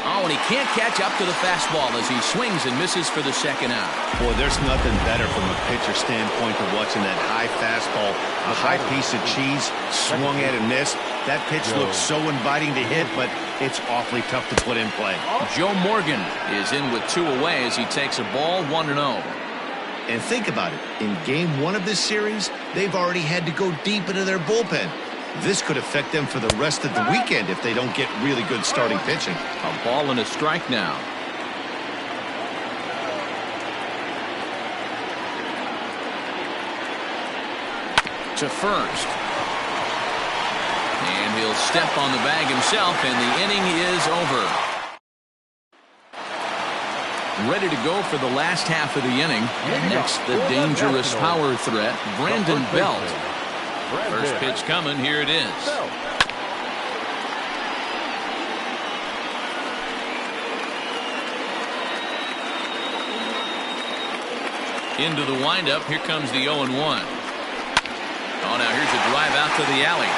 Oh, and he can't catch up to the fastball as he swings and misses for the second out. Boy, there's nothing better from a pitcher standpoint than watching that high fastball. A high piece of cheese, swung at and missed. That pitch looks so inviting to hit, but it's awfully tough to put in play. Joe Morgan is in with 2 away as he takes a ball 1-0. And think about it. In game 1 of this series, they've already had to go deep into their bullpen. This could affect them for the rest of the weekend if they don't get really good starting pitching. A ball and a strike now. To first. And he'll step on the bag himself, and the inning is over. Ready to go for the last half of the inning. And next, the dangerous power threat, Brandon Belt. First pitch coming. Here it is. Into the windup. Here comes the 0-1. Oh, now here's a drive out to the alley.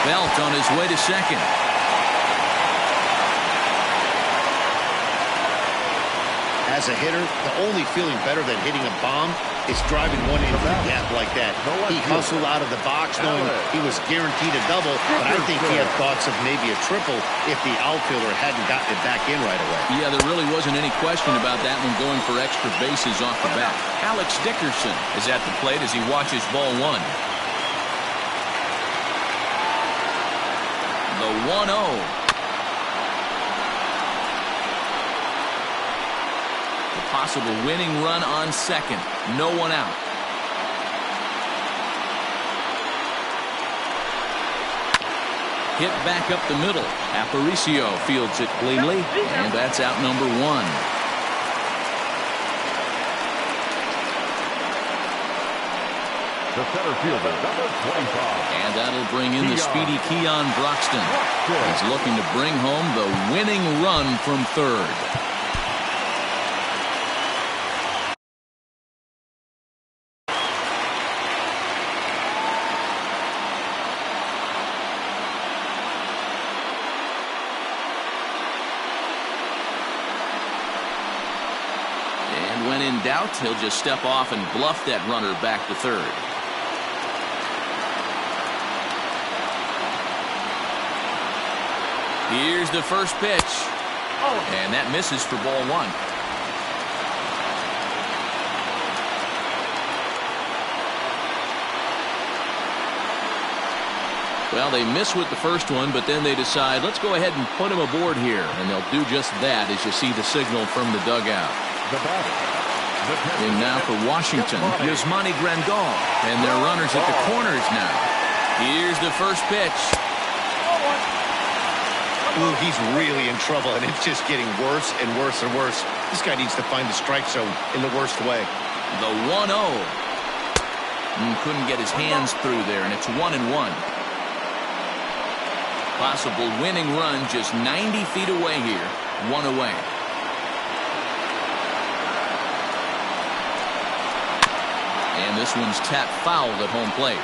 Belt on his way to second. As a hitter, the only feeling better than hitting a bomb is driving one into the gap like that. He hustled out of the box knowing he was guaranteed a double, but I think he had thoughts of maybe a triple if the outfielder hadn't gotten it back in right away. Yeah, there really wasn't any question about that one going for extra bases off the bat. Alex Dickerson is at the plate as he watches ball 1. The 1-0. The possible winning run on second. No one out. Hit back up the middle. Aparicio fields it cleanly, and that's out number 1. The center fielder, number 25. And that'll bring in the speedy Keon Broxton. He's looking to bring home the winning run from third. And when in doubt, he'll just step off and bluff that runner back to third. Here's the first pitch. And that misses for ball 1. Well, they miss with the first one, but then they decide, let's go ahead and put him aboard here. And they'll do just that as you see the signal from the dugout. And now for Washington, Yasmani Grandal. And their runners at the corners now. Here's the first pitch. Ooh, he's really in trouble, and it's just getting worse and worse and worse. This guy needs to find the strike zone in the worst way. The 1-0. Couldn't get his hands through there, and it's 1-1. Possible winning run just 90 feet away here. 1 away. And this one's tapped foul at home plate.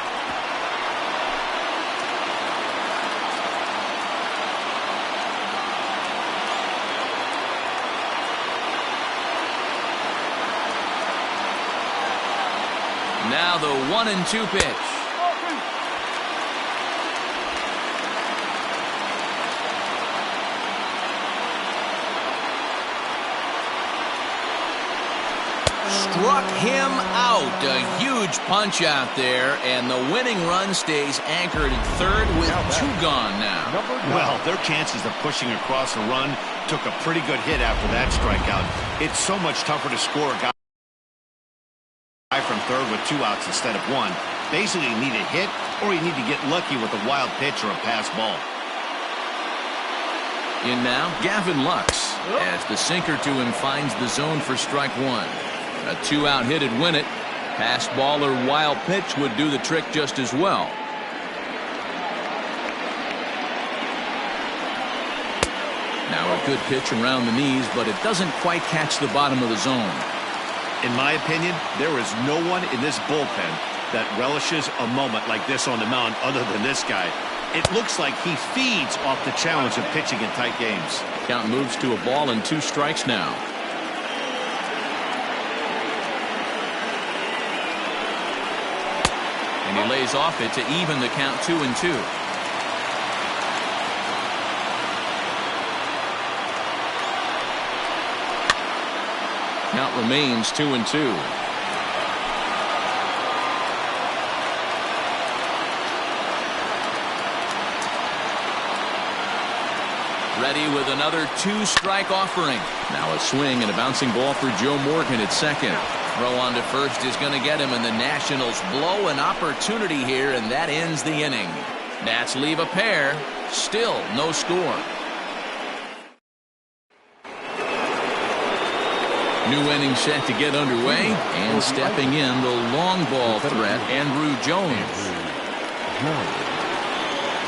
Now the 1-2 pitch. Struck him out. A huge punch out there, and the winning run stays anchored at third with 2 gone now. Well, their chances of pushing across the run took a pretty good hit after that strikeout. It's so much tougher to score a guy from third with 2 outs instead of 1. Basically, you need a hit, or you need to get lucky with a wild pitch or a pass ball. In now, Gavin Lux, as the sinker to him finds the zone for strike 1. A 2-out hit'd win it. Pass ball or wild pitch would do the trick just as well. Now a good pitch around the knees, but it doesn't quite catch the bottom of the zone. In my opinion, there is no one in this bullpen that relishes a moment like this on the mound other than this guy. It looks like he feeds off the challenge of pitching in tight games. Count moves to a ball and 2 strikes now. And he lays off it to even the count 2-2. Count remains 2-2. Ready with another 2-strike offering. Now a swing and a bouncing ball for Joe Morgan at second. Throw on to first is going to get him, and the Nationals blow an opportunity here, and that ends the inning. Nats leave a pair. Still no score. New inning set to get underway, and stepping in the long ball threat, Andrew Jones.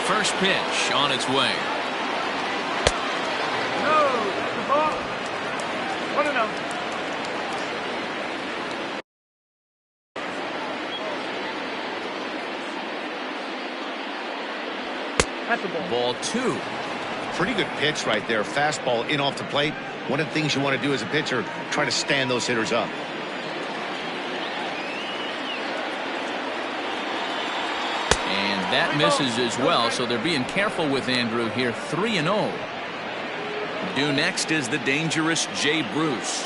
First pitch on its way. No, 1-0. That's a ball. Ball 2. Pretty good pitch right there. Fastball in off the plate. One of the things you want to do as a pitcher, try to stand those hitters up. And that misses as well, so they're being careful with Andrew here. 3-0. Due next is the dangerous Jay Bruce.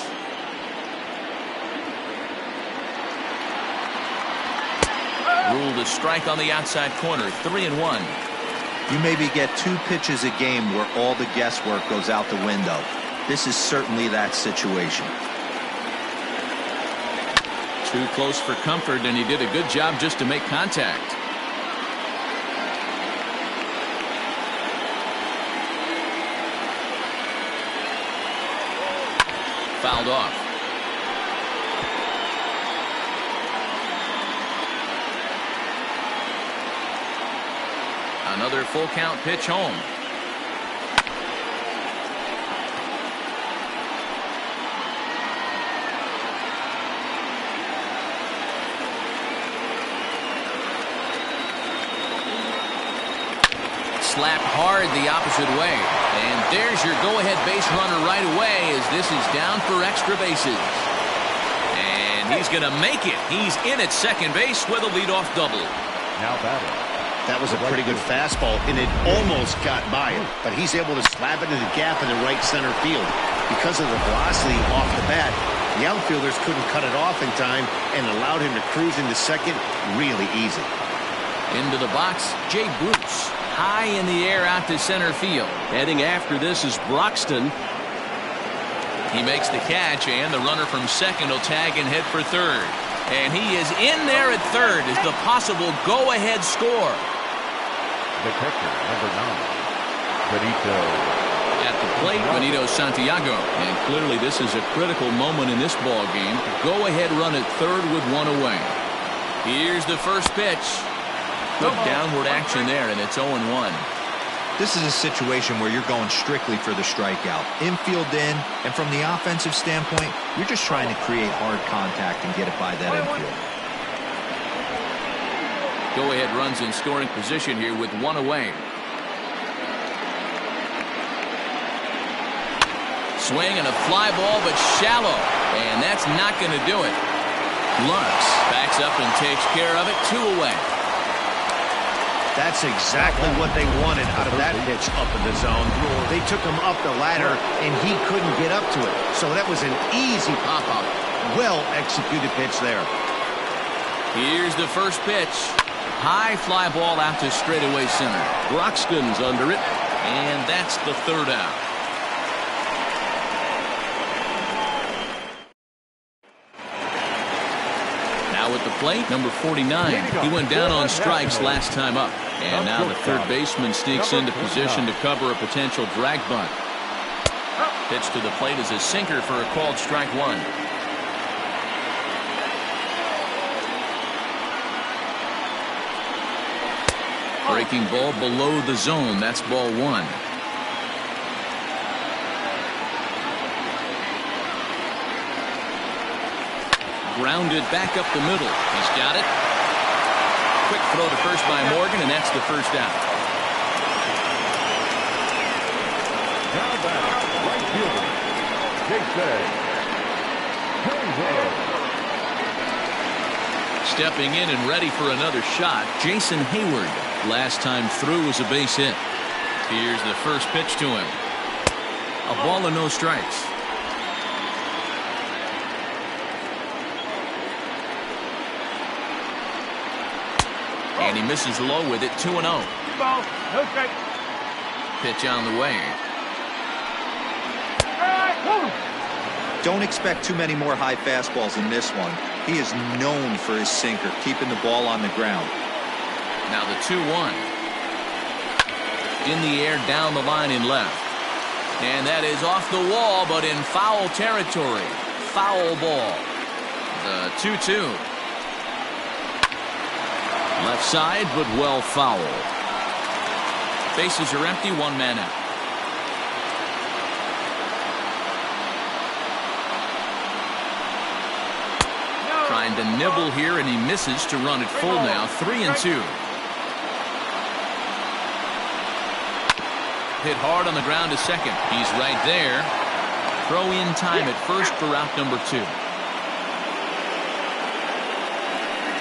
Ruled a strike on the outside corner. 3-1. You maybe get 2 pitches a game where all the guesswork goes out the window. This is certainly that situation. Too close for comfort, and he did a good job just to make contact. Fouled off. Another full count pitch home. Slapped hard the opposite way. And there's your go-ahead base runner right away as this is down for extra bases. And he's going to make it. He's in at second base with a leadoff double. Now batting. That was a pretty good fastball, and it almost got by him. But he's able to slap it in the gap in the right center field. Because of the velocity off the bat, the outfielders couldn't cut it off in time and allowed him to cruise into second really easy. Into the box, Jay Bruce. High in the air out to center field. Heading after this is Broxton. He makes the catch, and the runner from second will tag and head for third. And he is in there at third as the possible go-ahead score. The catcher, number 9, Benito. At the plate, Benito Santiago. And clearly this is a critical moment in this ball game. Go-ahead run at third with 1 away. Here's the first pitch. Good downward action there, and it's 0-1. This is a situation where you're going strictly for the strikeout. Infield in, and from the offensive standpoint, you're just trying to create hard contact and get it by that infield. Go-ahead runs in scoring position here with 1 away. Swing and a fly ball, but shallow. And that's not going to do it. Lux backs up and takes care of it. 2 away. That's exactly what they wanted out of that pitch up in the zone. They took him up the ladder, and he couldn't get up to it. So that was an easy pop-out. Well-executed pitch there. Here's the first pitch. High fly ball out to straightaway center. Broxton's under it, and that's the third out. Now at the plate, number 49. He went down on strikes last time up. And now the third baseman sneaks into position to cover a potential drag bunt. Pitch to the plate is a sinker for a called strike 1. Breaking ball below the zone. That's ball 1. Grounded back up the middle. He's got it. Quick throw to first by Morgan, and that's the first out. Now back, right fielder, Jason. Stepping in and ready for another shot, Jason Hayward. Last time through was a base hit. Here's the first pitch to him. A ball and no strikes. And he misses low with it. 2-0. Ball, no strike. Pitch on the way. Don't expect too many more high fastballs in this one. He is known for his sinker, keeping the ball on the ground. Now the 2-1. In the air down the line in left. And that is off the wall, but in foul territory. Foul ball. The 2-2. Left side, but well foul. Bases are empty, 1 man out. Trying to nibble here, and he misses to run it full now. 3-2. Hit hard on the ground to second. He's right there. Throw in time at first for route number 2.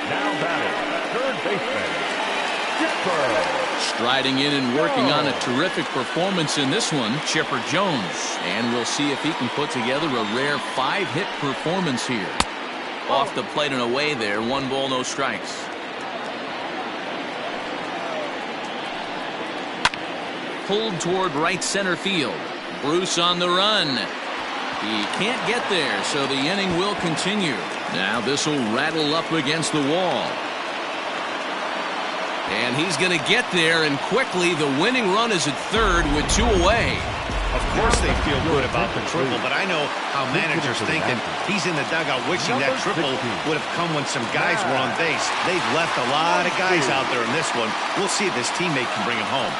Now batting, third baseman, Chipper. Striding in and working on a terrific performance in this one, Chipper Jones. And we'll see if he can put together a rare 5-hit performance here. Off the plate and away there. 1 ball, no strikes. pulled toward right center field. Bruce on the run. He can't get there, so the inning will continue. Now this will rattle up against the wall. And he's going to get there, and quickly the winning run is at third with 2 away. Of course they feel good about the triple, but I know how managers thinking. He's in the dugout wishing that triple would have come when some guys were on base. They've left a lot of guys out there in this one. We'll see if his teammate can bring him home.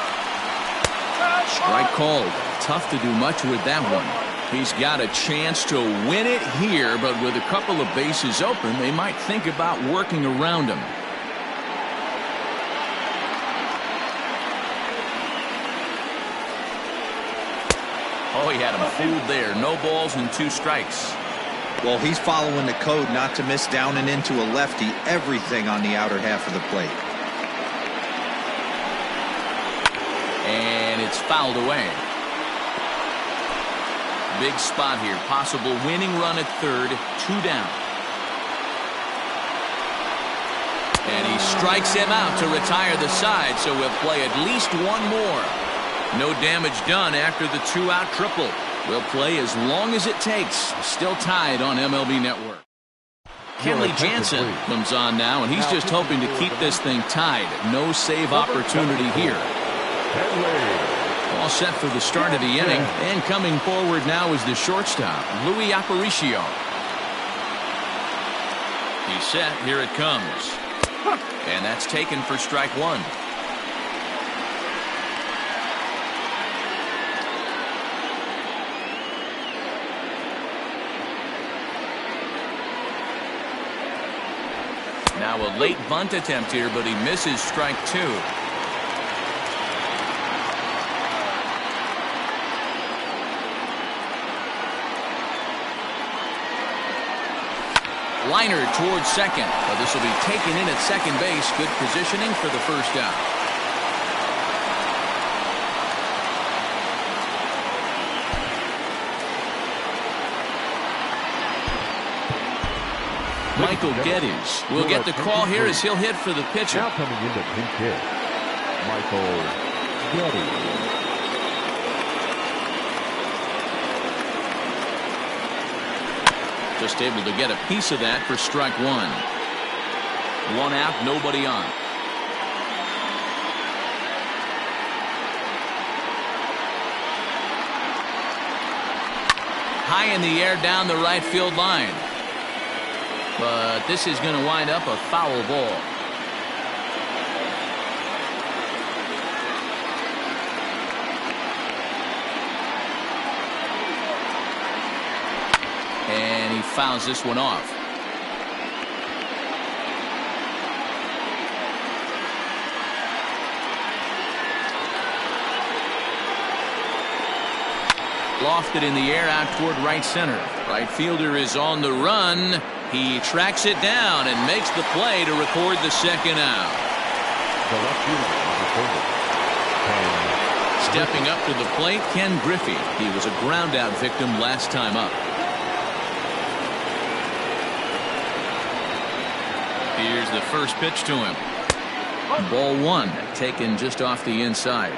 Strike called. Tough to do much with that one. He's got a chance to win it here, but with a couple of bases open, they might think about working around him. Oh, he had him fooled there. No balls and 2 strikes. Well, he's following the code not to miss down and into a lefty. Everything on the outer half of the plate. And it's fouled away. Big spot here. Possible winning run at third. 2 down. And he strikes him out to retire the side, so we'll play at least 1 more. No damage done after the 2-out triple. We'll play as long as it takes. Still tied on MLB Network. Kenley Jansen comes on now, and he's just hoping to keep this thing tied. No save opportunity here. All set for the start of the inning, and coming forward now is the shortstop, Louis Aparicio. He's set. Here it comes. And that's taken for strike 1. Now a late bunt attempt here, but he misses strike 2. Liner towards second, but this will be taken in at second base. Good positioning for the first out. Michael Geddes will get the call here as he'll hit for the pitcher. Now coming into pinch hit, Michael Geddes. Just able to get a piece of that for strike 1. 1 out, nobody on. High in the air down the right field line. But this is going to wind up a foul ball. And he fouls this one off. Lofted in the air out toward right center. Right fielder is on the run. He tracks it down and makes the play to record the second out. The left fielder Stepping up to the plate, Ken Griffith. He was a ground out victim last time up. Here's the first pitch to him. Ball 1, taken just off the inside.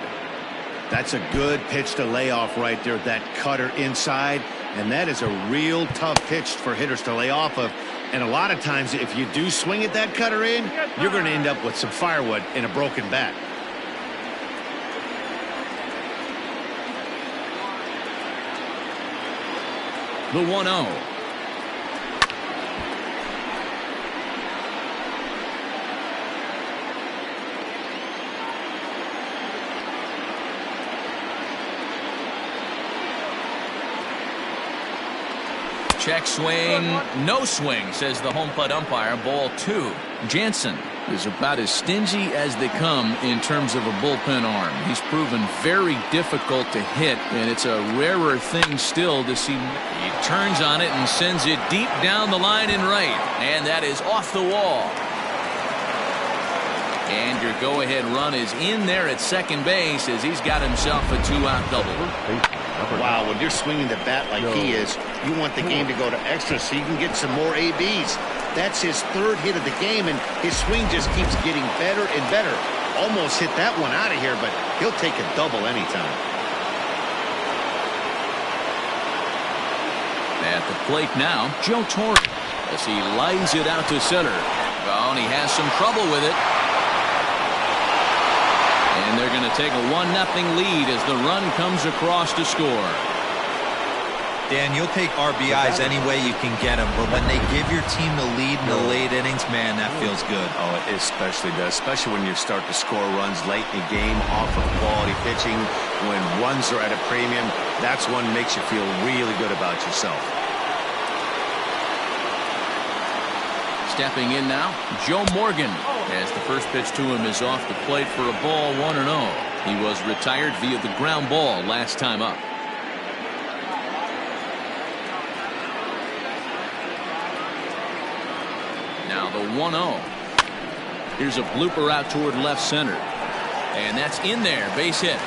That's a good pitch to lay off right there. That cutter inside. And that is a real tough pitch for hitters to lay off of. And a lot of times, if you do swing at that cutter in, you're going to end up with some firewood and a broken bat. The 1-0. Check swing, no swing, says the home plate umpire. Ball 2. Jansen is about as stingy as they come in terms of a bullpen arm. He's proven very difficult to hit, and it's a rarer thing still to see. He turns on it and sends it deep down the line in right, and that is off the wall. And your go-ahead run is in there at second base as he's got himself a 2-out double. Wow, when you're swinging the bat like he is, you want the game to go to extra so you can get some more ABs. That's his 3rd hit of the game, and his swing just keeps getting better and better Almost hit that one out of here, but he'll take a double anytime. At the plate now, Joe Torre, as he lines it out to center. Oh, and he has some trouble with it. And they're going to take a 1-0 lead as the run comes across to score. Dan, you'll take RBIs any way you can get them, but when they give your team the lead in the late innings, man, that feels good. Oh, it especially does, especially when you start to score runs late in the game off of quality pitching. When runs are at a premium, that's one that makes you feel really good about yourself. Stepping in now, Joe Morgan, as the first pitch to him is off the plate for a ball, 1-0. He was retired via the ground ball last time up. Now the 1-0. Here's a blooper out toward left center. And that's in there, base hit.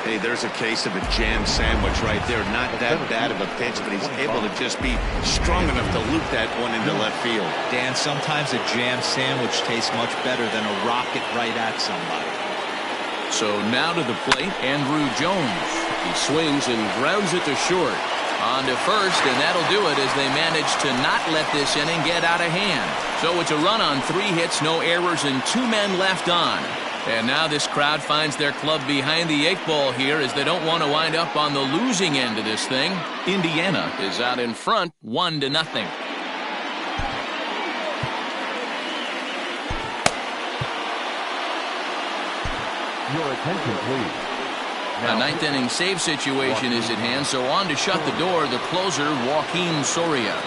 Hey, there's a case of a jam sandwich right there. Not that bad of a pitch, but he's able to just be strong enough to loop that one into left field. Dan, sometimes a jam sandwich tastes much better than a rocket right at somebody. So now to the plate, Andrew Jones. He swings and grounds it to short. On to first, and that'll do it as they manage to not let this inning get out of hand. So it's a run on 3 hits, no errors, and 2 men left on. And now this crowd finds their club behind the 8 ball here as they don't want to wind up on the losing end of this thing. Indiana is out in front, 1-0. Your attention, please. A 9th inning save situation is at hand, so on to shut the door, the closer, Joaquin Soria.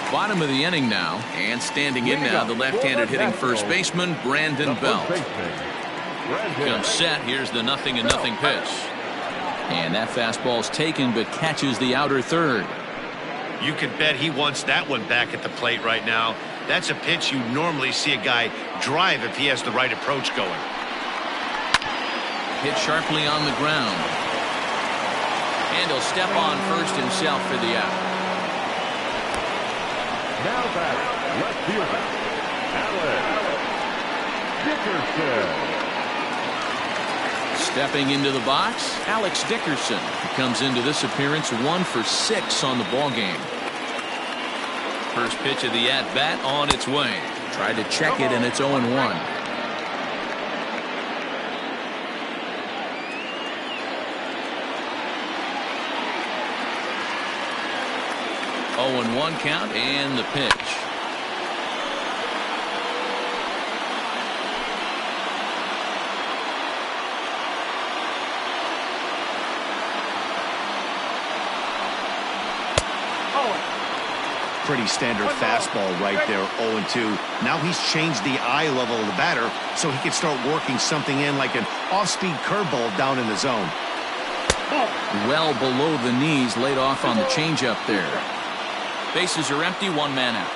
Bottom of the inning now, and standing in now, the left-handed hitting first baseman, Brandon Belt. Comes set. Here's the 0-0 pitch. And that fastball's taken, but catches the outer third. You can bet he wants that one back at the plate right now. That's a pitch you normally see a guy drive if he has the right approach going. Hit sharply on the ground. And he'll step on first himself for the out. Now back, left fielder, Alex Dickerson. Stepping into the box, Alex Dickerson. He comes into this appearance 1 for 6 on the ball game. First pitch of the at-bat on its way. Tried to check it, and it's 0-1. 0-1 count, and the pitch. Pretty standard fastball right there, 0-2. Now he's changed the eye level of the batter so he can start working something in like an off-speed curveball down in the zone. Well below the knees, laid off on the changeup there. Bases are empty, 1 man out.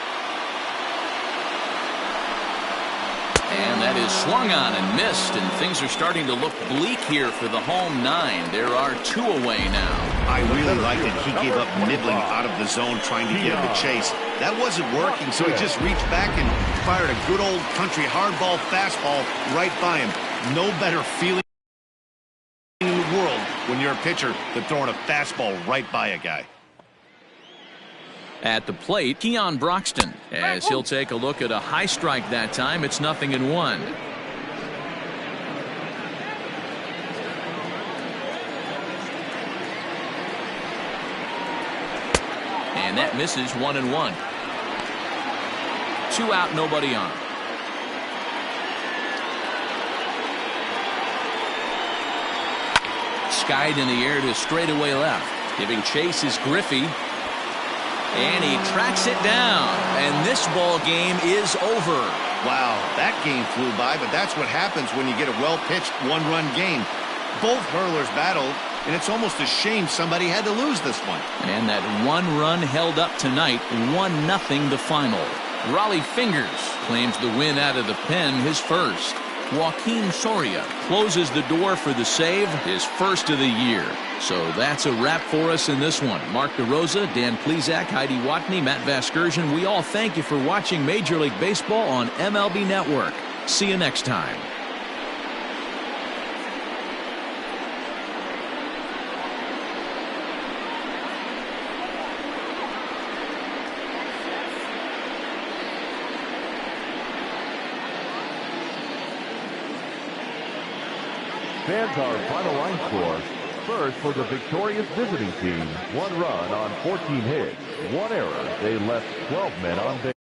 And that is swung on and missed, and things are starting to look bleak here for the home 9. There are 2 away now. I really like that he gave up nibbling out of the zone trying to get him to chase. That wasn't working, so he just reached back and fired a good old country hardball fastball right by him. No better feeling. their pitcher than throwing a fastball right by a guy. At the plate, Keon Broxton, as he'll take a look at a high strike that time. It's 0-1. And that misses 1-1. 2 out, nobody on. Skied in the air to straightaway left. Giving chase is Griffith. And he tracks it down. And this ball game is over. Wow, that game flew by, but that's what happens when you get a well-pitched one-run game. Both hurlers battled, and it's almost a shame somebody had to lose this one. And that one run held up tonight, 1-0 the final. Raleigh Fingers claims the win out of the pen, his first. Joaquin Soria closes the door for the save, his first of the year. So that's a wrap for us in this one. Mark DeRosa, Dan Plesac, Heidi Watney, Matt Vasgersian, we all thank you for watching Major League Baseball on MLB Network. See you next time. Fans, our final line score. First for the victorious visiting team, 1 run on 14 hits, 1 error. They left 12 men on base.